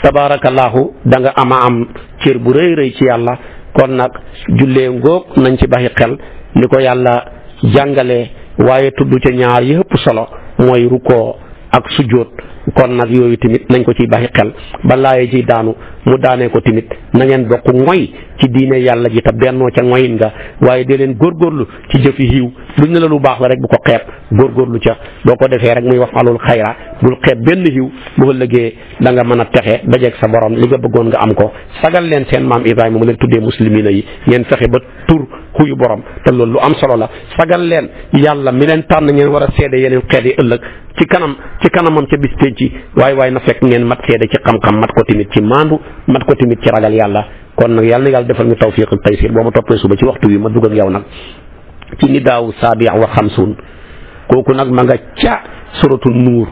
tabaarakallaahu da nga am cër bu rëy rëy ci yàlla kon nag jullee ngóog nañ ci baxi xel ni ko yàlla jàngalee waaye tudd ca ñaar yi ëpp solo mooy rukkoo ak sujjóot kon nag yooyu tamit nañ ko ciy baxi xel balaaye ji daanu mu daanee ko tamit na ngeen bokk ngoy ci diine yàlla ji te bennoo ca ngoyin nga waaye dee leen góorgóorlu ci jëfi xiiw luñ ne la lu baax la rek bu ko xeeb góorgóorlu ca boo ko defee rek muy wax alul xayra bul xeeb benn xiiw bu ëllëgee da nga mën a texe dajeeg sa borom li nga bëggoon nga am ko sagal leen seen maam Ibrahima mu leen tuddee muslimina yi ngeen fexe ba tur xuyu borom te loolu lu am solo la sagal leen yàlla mi leen tànn ngeen war a seede yeneen xeet yi ëllëg ci kanamam ca bis penc waaye na fekk ngeen mat seede ci xam-xam mat ko tamit ci maandu mat ko tamit ci ragal yàlla kon nag yàlla na yàlla defal ñu tawfiq ak taysir boo ma toppee suba ci waxtu wi ma dugg ak yow nag ci nidaawu saabi' wa xamsuun kooku nag ma nga ca suratul nuur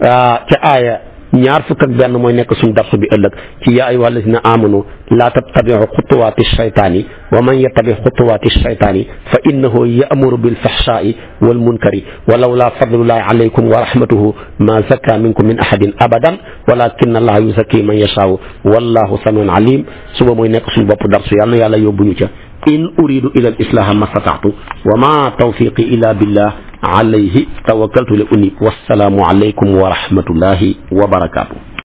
ca aaya 21 mooy nekk suñ darsu bi ëllëg ci yaa ayyuha allazina amanu laa tattabiu xutuwaati shaytaani wa man yattabi xutuwaati shaytaani fa innahu ya'muru bil fahshaa'i wal munkari wa lawlaa fadlullahi alaykum wa rahmatuhu ma zakka minkum min ahadin abadan walakinna allaha yuzakki man yashaa'u wallahu samiun alim suba mooy nekk suñ bopp darsu yàlla na yàlla yóbbuñu ca in uridu ila al islaha ma stata'tu wa ma tawfiqi illa billah alayhi tawakkaltu li unib wassalaamu alaykum wa rahmatullahi wa barakaatu